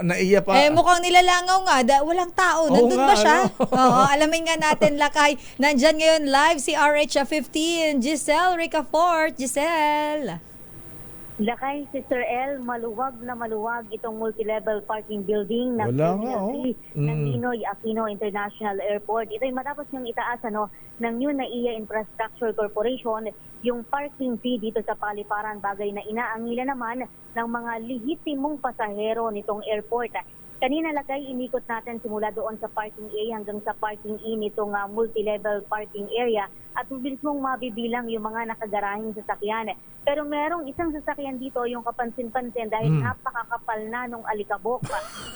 naiya pa. Mukhang nilalangaw nga. Walang tao. Nandun ba siya? Alamin nga natin, Lakay. Nandyan ngayon live si RH15, Giselle Ricafort. Giselle. Lakay, Sister L, maluwag na maluwag itong multi-level parking building ng Ninoy Aquino International Airport. Ito ay matapos niyang itaas ng New NAIA Infrastructure Corporation yung parking fee dito sa Paliparan, bagay na inaangilan naman ng mga lehitimong pasahero nitong airport. Kanina, Lakay, inikot natin simula doon sa parking A hanggang sa parking E nitong multi-level parking area at mabilis mong mabibilang yung mga nakagarahing sasakyan. Pero merong isang sasakyan dito yung kapansin-pansin dahil napakakapal na nung alikabok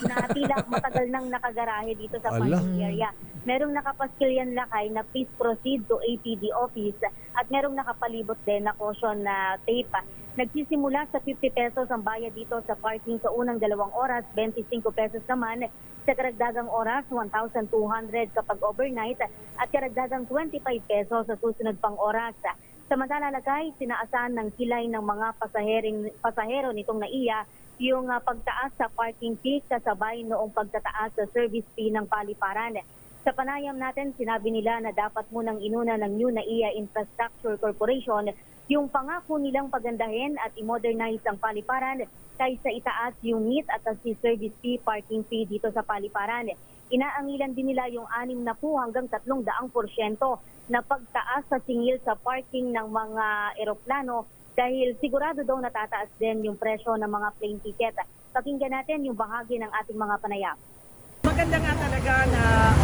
na tila matagal nang nakagarahe dito sa parking area. Merong nakapaskil yan, Lakay, na please proceed to APD office at merong nakapalibot din na caution na tape. Nagsisimula sa 50 pesos ang bayad dito sa parking sa unang 2 oras, 25 pesos naman sa karagdagang oras, 1,200 kapag overnight at karagdagang 25 pesos sa susunod pang oras. Samantala, Lakay, sinaasahan ng kilay ng mga pasahero nitong NAIA yung pagtaas sa parking fee kasabay noong pagtataas sa service fee ng Paliparan. Sa panayam natin, sinabi nila na dapat munang inuna ng New NAIA Infrastructure Corporation yung pangako nilang pagandahin at i-modernize ang Paliparan kaysa itaas yung meet at si service fee, parking fee dito sa Paliparan. Inaangilan din nila yung 6 hanggang 300% na pagtaas sa singil sa parking ng mga eroplano dahil sigurado daw natataas din yung presyo ng mga plane ticket. Pakinggan natin yung bahagi ng ating mga panayam. Maganda nga talaga na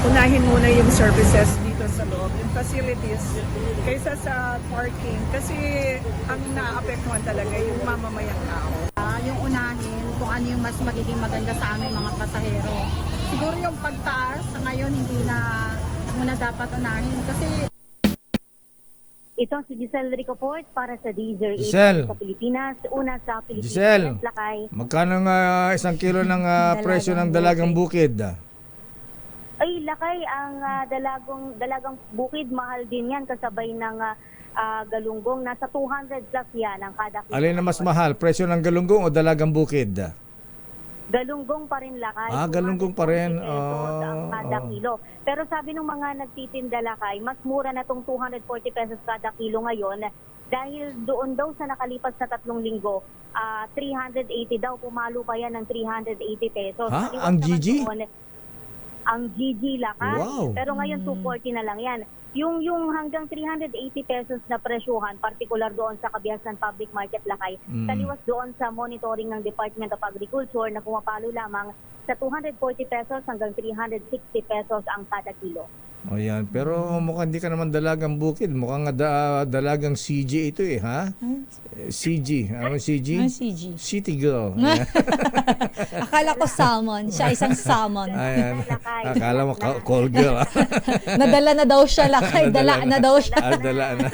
unahin muna yung services dito sa loob, yung facilities, kaysa sa parking. Kasi ang naapektuhan talaga yung mamamayang tao. Yung unahin kung ano yung mas magiging maganda sa aming mga pasahero. Siguro yung pagtaas sa ngayon hindi na muna dapat unahin. Kasi ito si Giselle Ricafort para sa Deezer Giselle. sa Pilipinas. Una sa Pilipinas, Giselle, Lakay. magkano nga 1 kilo ng presyo ng Dalagang Bukid? Ay, Lakay, ang dalagang bukid, mahal din yan kasabay ng galunggong. Nasa 200 plus yan ang kada kilo. Alin na mas mahal, presyo ng galunggong o Dalagang Bukid? Galunggong pa rin, Lakay. Galunggong pa rin. Ang kada kilo. Pero sabi ng mga nagtitinda, Lakay, mas mura na tong 240 pesos kada kilo ngayon dahil doon daw sa nakalipas na 3 linggo, 380 daw, pumalo pa yan ng 380 pesos. Ha? Ang Gigi? ang GG Lakay. Wow. Pero ngayon 240 na lang yan. Yung hanggang 380 pesos na presyuhan, particular doon sa Kabiyasan Public Market Lakay, taliwas doon sa monitoring ng Department of Agriculture na pumapalo lamang sa 240 pesos hanggang 360 pesos ang kada kilo. O yan. Pero mukhang hindi ka naman dalagang bukid. Mukhang dalagang CG ito eh, ha? CG. Ano CG? CG. City girl. Akala ko salmon. Siya isang salmon. Ayan. Akala mo call girl. Nadala na daw siya, Lakay. Dala na daw siya. Dala na.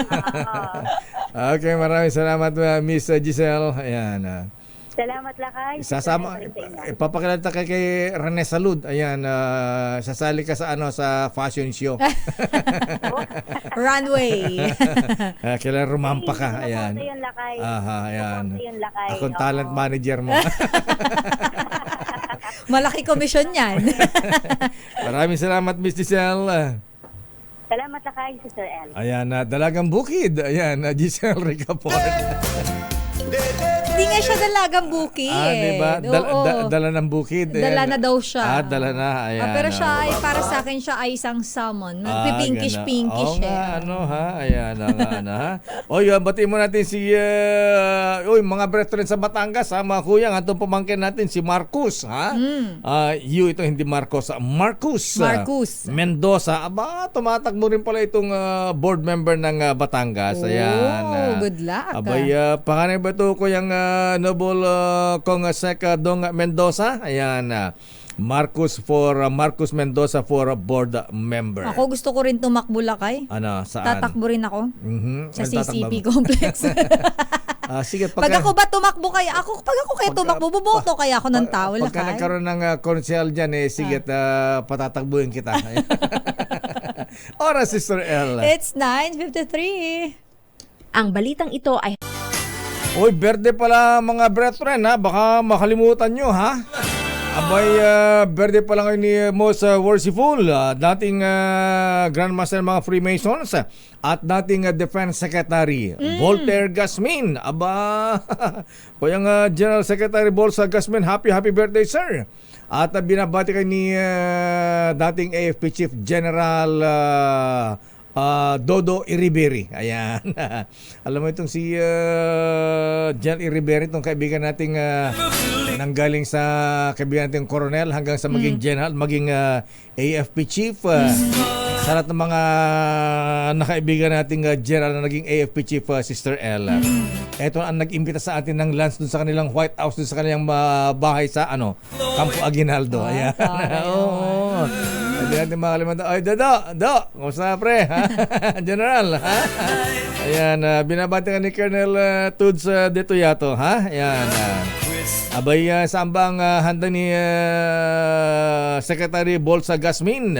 Okay, maraming salamat Miss Giselle. Ayan. Salamat Lakay. Sasama, ipapakilala kay Rene Salud. Ayan, sasali ka sa fashion show. Runway. Kailan rumampa ka. Ayan. Ayan. Akong talent manager mo. Malaki komisyon yan. Maraming salamat, Miss Giselle. Salamat Lakay, Sister El. Ayan, dalagang bukid. Ayan, Giselle Ricapon. Hindi nga siya dalagang bukid. Diba? Dala ng bukid. Dala na daw siya. Dala na. Ayan. Pero siya ay, para sa akin, siya ay isang salmon. Pinkish-pinkish siya. Ayan, ha. Batiin mo natin si, mga brethren sa Batangas, ha, mga kuyang, atong pamangkin natin, si Marcus, ha? Ito hindi Marcos, Marcus Mendoza. Aba, tumatakbo rin pala itong board member ng Batangas. Ayan. Good luck. Abay, panganay ba ito, kuyang Noble Kong Sek Dong Mendoza? Ayan. Marcus Mendoza for board member. Ako gusto ko rin tumakbo, Lakay. Saan? Tatakbo rin ako. Sa CCP complex. Sige, pag ako ba tumakbo kaya? Pag ako kaya tumakbo, buboto kaya ako ng tao, Lakay. Pagka nagkaroon ng konsyal dyan, sige, patatakbuhin kita. Oras, Sister L. It's 9:53. Ang balitang ito ay... Berde pala mga brethren, ha? Baka makalimutan nyo, ha? Abay, berde pala ngayon ni Most Worshipful, dating Grandmaster ng mga Freemasons at dating Defense Secretary Voltaire Gasmin. Aba, kuyang General Secretary Voltaire Gasmin, happy birthday, sir. At binabati kayo ni dating AFP Chief General Dodo Iriberi. Ayan. Alam mo itong si General Iriberi, itong kaibigan nating nanggaling sa kaibigan nating Coronel hanggang sa maging General, maging AFP Chief. Sa lahat ng mga nakaibigan nating General na naging AFP Chief, Sister L. Ito ang nag-imbita sa atin ng lunch dun sa kanilang White House, dun sa kanilang bahay sa Campo Aguinaldo. Ayan. Oo. Hindi natin makalimutan. Ay, Dodo! Kumusta, pre? General, ha? Ayan, binabati ka ni Colonel Tuds de Toyato, ha? Ayan. Abay, saan ba ang handa ni Secretary Bolsa Gasmin?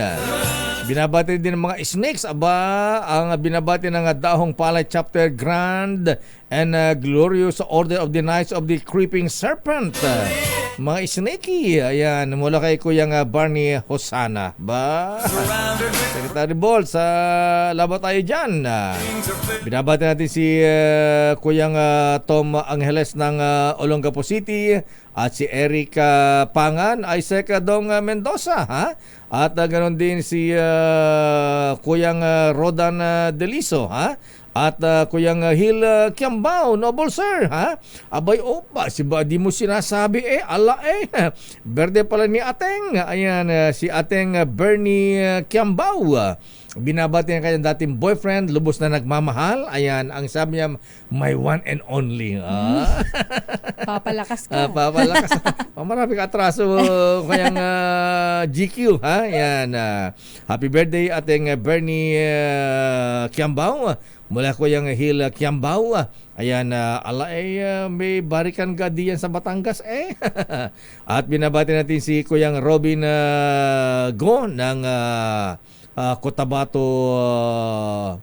Binabati din ng mga snakes. Aba, ang binabati ng Dahong Palay Chapter Grand and Glorious Order of the Knights of the Creeping Serpent. Mga snakey. Ayan, mula kay Kuyang Barney Hosana. Ba? Secretary Bol, sa labo tayo dyan. Binabati natin si Kuyang Tom Angeles ng Olongapo City at si Eric Pangan, Isaac Dong Mendoza, ha? At ganoon din si Kuyang Rodan Deliso, ha? At Kuyang Hil Kiambao, Noble Sir, ha? Abay, opa, di mo sinasabi, berde pala ni Ateng. Ayan, si Ateng Bernie Kiambao. Binabati niya kanyang dating boyfriend, lubos na nagmamahal. Ayan, ang sabi niya, my one and only. Papalakas ka. Papalakas. Marami ka atraso kayang GQ, ha? Ayan. Happy birthday ating Bernie Kiambao. Mula ko yung Hil Kiambao. Ayan, may barikan ka diyan sa Batangas, At binabati natin si Kuyang Robin Go ng Cotabato,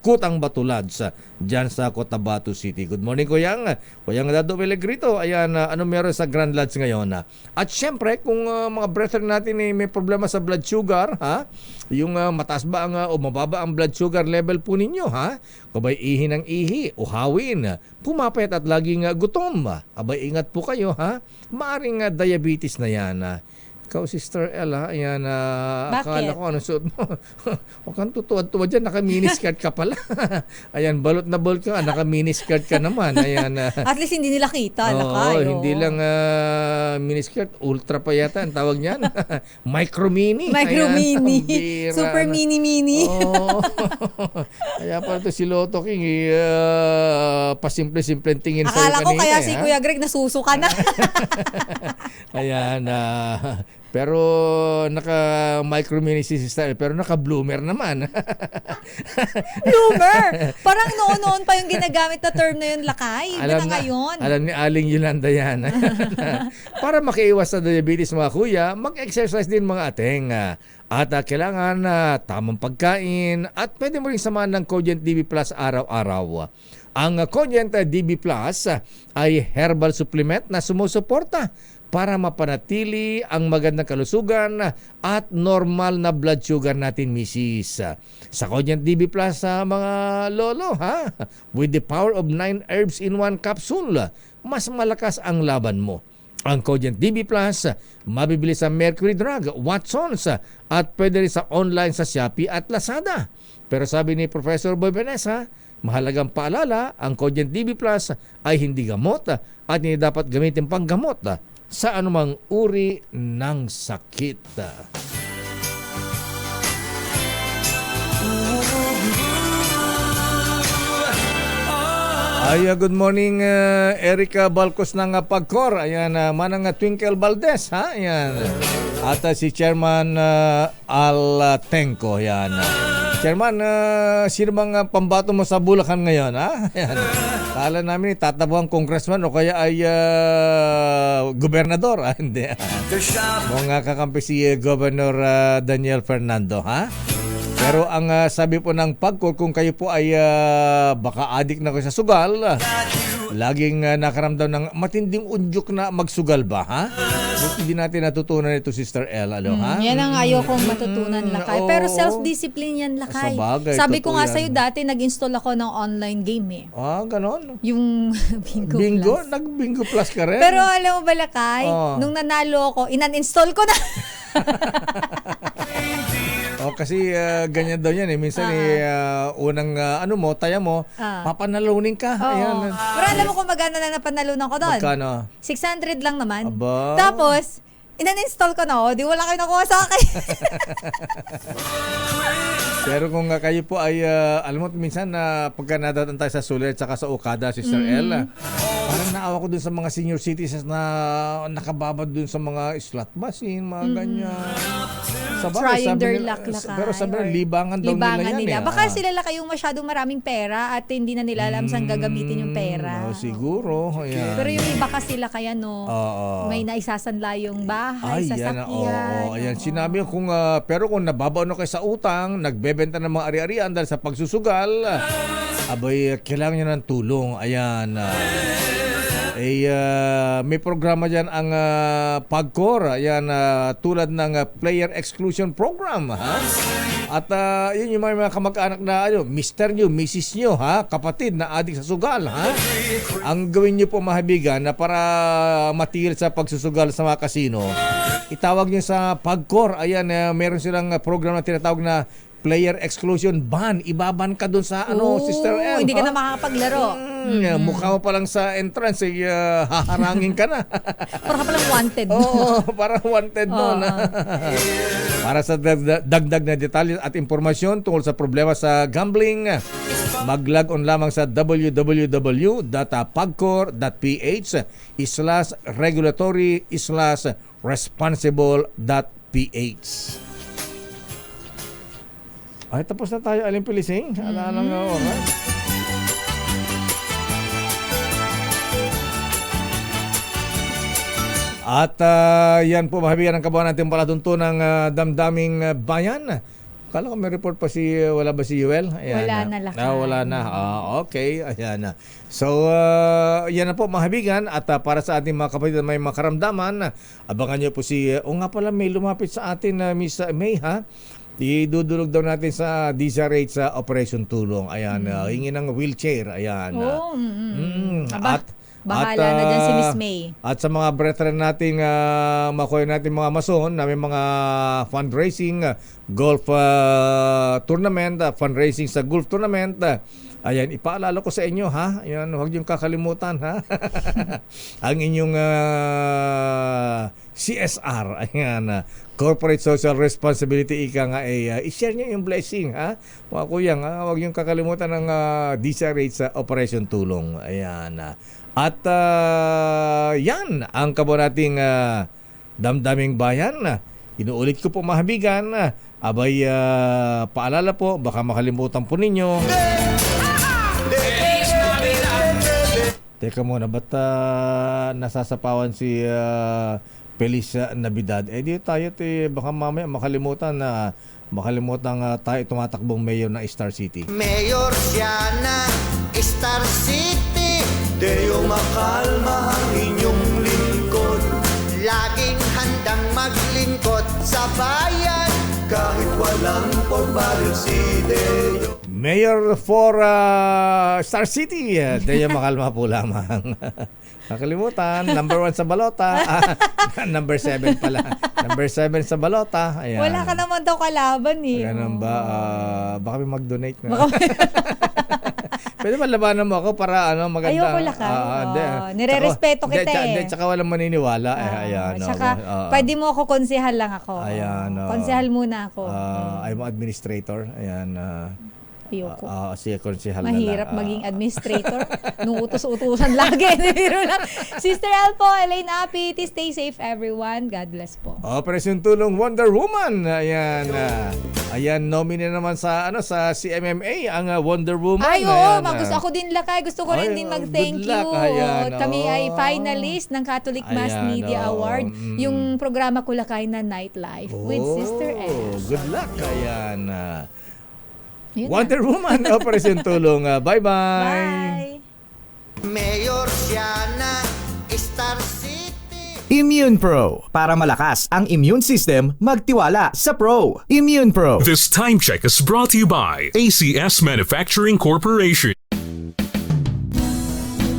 Kutang Batulads dyan sa Cotabato City. Good morning, Kuyang Dado Pelegrito. Ayan, ano meron sa Grand Lads ngayon? At syempre, kung mga brethren natin may problema sa blood sugar, ha? Yung mataas ba o mababa ang blood sugar level po ninyo, ha? Kabay ihi ng ihi, uhawin, pumapayat at laging gutom. Abay, ingat po kayo, ha? Maaring diabetes na yan, Ikaw, Sister L, ha? Ayan, Bakit? akala ko ano suot mo. Huwag kang tutuwad-tuwad dyan, naka-miniskirt ka pala. Ayan, balot na balot ka, naka-miniskirt ka naman. Ayan, At least hindi nila kita, oo, Lakay. hindi lang miniskirt, ultra pa yata ang tawag niyan. Micro-mini. Micro-mini. Ayan, pambira Super na. mini-mini. Oo. Kaya pala ito si Lotto King, pasimple-simple tingin sa'yo Akala ko kanina. kaya si Kuya Greg nasusuka na. Ayan, pero naka-micro-mini si Sister, pero naka-bloomer naman. Bloomer! Parang noon-noon pa yung ginagamit na term na yun, Lakay. Iba na ngayon. Alam ni Aling Yolanda yan. Para makiiwas sa diabetes mga kuya, mag-exercise din mga ateng. At kailangan tamang pagkain at pwede mo rin samahan ng Cogent DB Plus araw-araw. Ang Cogent DB Plus ay herbal supplement na sumusuporta para mapanatili ang magandang kalusugan at normal na blood sugar natin, misis. Sa Cogent DB Plus, mga lolo, ha? With the power of 9 herbs in 1 capsule, mas malakas ang laban mo. Ang Cogent DB Plus, mabibili sa Mercury Drug, Watsons, at pwede rin sa online sa Shopee at Lazada. Pero sabi ni Professor Boy Vanessa, mahalagang paalala, ang Cogent DB Plus ay hindi gamot at hindi dapat gamitin pang gamot sa anumang uri ng sakit. Ay, good morning, Erica Balcos ng Pagcor. Ayan, manang Twinkle Valdez, ha? Ayan. At si Chairman Al Tenco, ayan. Chairman, sino bang pambato mo sa Bulacan ngayon, ha? Ayan. Kala namin tatabuang congressman o kaya ay gobernador, ha? Hindi. Mga kakampi si Governor Daniel Fernando, ha? Pero ang sabi po ng Pagcor, kung kayo po ay baka adik na kayo sa sugal, laging nakaramdam ng matinding unjuk na magsugal ba, ha? Buti hindi natin natutunan ito, Sister L, ha? Yan ang ayokong matutunan, Lakay. Pero self-discipline yan, Lakay. Sabagay, Sabi ko totoo nga yan. sa'yo, dati nag-install ako ng online game, eh. Ah, ganon? Yung Bingo Bingo? Plus. Nag-Bingo Plus ka rin? Pero alam mo ba, Lakay, nung nanalo ako, inan-install ko na. Kasi ganyan daw yan eh. Minsan unang ano mo, taya mo, papanalunin ka. Ayan. Pero alam mo kung magkano na napanalunan ko doon? Magkano? 600 lang naman. Aba. Tapos, inan-install ko na, di wala kayo nakuha sa akin. Pero kung kayo po ay, alam mo, minsan pagka nadatan tayo sa Sulit at saka sa Okada, Sister L, parang naawa ko dun sa mga senior citizens na nakababad dun sa mga slot machine, mga ganyan. Trying their luck, Lakay. Pero sabi nila, libangan daw nila yan. Baka sila Lakay yung masyadong maraming pera at hindi na nila alam saan gagamitin yung pera. Siguro. Ayan. Pero yung iba kasi Lakay, may naisasanla yung bahay, sasakyan. Ayan, sinabi ko pero kung nababaon kayo sa utang, nagbebenta ng mga ari-arian dahil sa pagsusugal, abay, kailangan nyo ng tulong. Ayan. May programa dyan ang Pagcor. Ayan, tulad ng Player Exclusion Program. Ha? At yun yung mga kamag-anak na Mr. nyo, Mrs. nyo, ha? Kapatid na adik sa sugal. Ha? Ang gawin nyo po, mahabigan, na para matigil sa pagsusugal sa mga kasino, itawag nyo sa Pagcor. Ayan, meron silang program na tinatawag na Player Exclusion Ban. Ibaban ka dun sa Sister L. Hindi ka na makakapaglaro. Mukha mo pa lang sa entrance, haharangin ka na. Parang ka palang wanted. Parang wanted doon. Para sa dagdag na detalye at impormasyon tungkol sa problema sa gambling, mag-log on lamang sa www.pagcor.ph/regulatory/responsible.ph. Ay, tapos na tayo, Aling Pilising. Alang oras. At yan po, mahabigan ang kabuhan natin palatuntunang damdaming bayan. Kala ko may report pa wala ba si Yuel? Ayan, wala na, Lakay. Wala na. Okay, ayan na. So, yan na po, mahabigan. At para sa ating mga kapatid na may makaramdaman, abangan nyo po nga pala, may lumapit sa atin, Miss May, ha? Idudulog daw natin sa DZRH sa Operation Tulong. Ayan, hingi ng wheelchair. Ayan. At Bahala na dyan si Miss May. At sa mga brethren nating makuha natin mga mason na may mga fundraising, golf tournament, fundraising sa golf tournament, ayan, ipaalala ko sa inyo ha. Ayan, huwag niyong kakalimutan ha. Ang inyong CSR, ayan, Corporate Social Responsibility, ika nga i-share niyo yung blessing ha. Mga kuyang, huwag niyong kakalimutan ng DCRH sa Operation Tulong. Ayan. At yan ang kabo nating damdaming bayan. Inuulit ko po mahabigan. Abay, paalala po, baka makalimutan po ninyo. Teka muna, ba't nasasapawan si Feliz Navidad? Di tayo, baka mamaya makalimutan tayo tumatakbong mayor ng Star City. Mayor siya ng Star City. Deo Makalma ang inyong lingkod. Laging handang maglingkod sa bayan. Kahit walang porbaryo si Deo. Mayor for Star City, Deo Makalma po lamang. Nakalimutan, number 1 sa balota. Number 7 pala. Number 7 sa balota. Ayan. Wala ka naman daw kalaban eh. Ganun ba? Baka may mag-donate na. Pwede ba labanan mo ako para maganda? Ayoko lakay. Nire-respeto kita eh. Tsaka walang maniniwala. Ayan. Tsaka pwede mo ako, konsehal lang ako. Ayan. Konsehal muna ako. I'm administrator. Ayan. Ayoko. Sige, konsehal na lang. Mahirap maging administrator. Nung utos-utusan lagi. Sister El po, Elaine Apit, stay safe everyone. God bless po. Operation Tulong Wonder Woman. Ayan. Ayan, nominee naman sa CMMA ang Wonder Woman. Ay, oo. Gusto ako din lakay. Gusto ko rin din mag-thank you. Ayan, kami ay finalist ng Catholic Mass Media Award. Yung programa ko lakay na Nightlife with Sister El. Good luck. Ayan. Wonder Woman, Operation Tulong. Bye-bye. Bye. Mayor siya ng Star City. Immune Pro. Para malakas ang immune system, magtiwala sa Pro. Immune Pro. This time check is brought to you by ACS Manufacturing Corporation.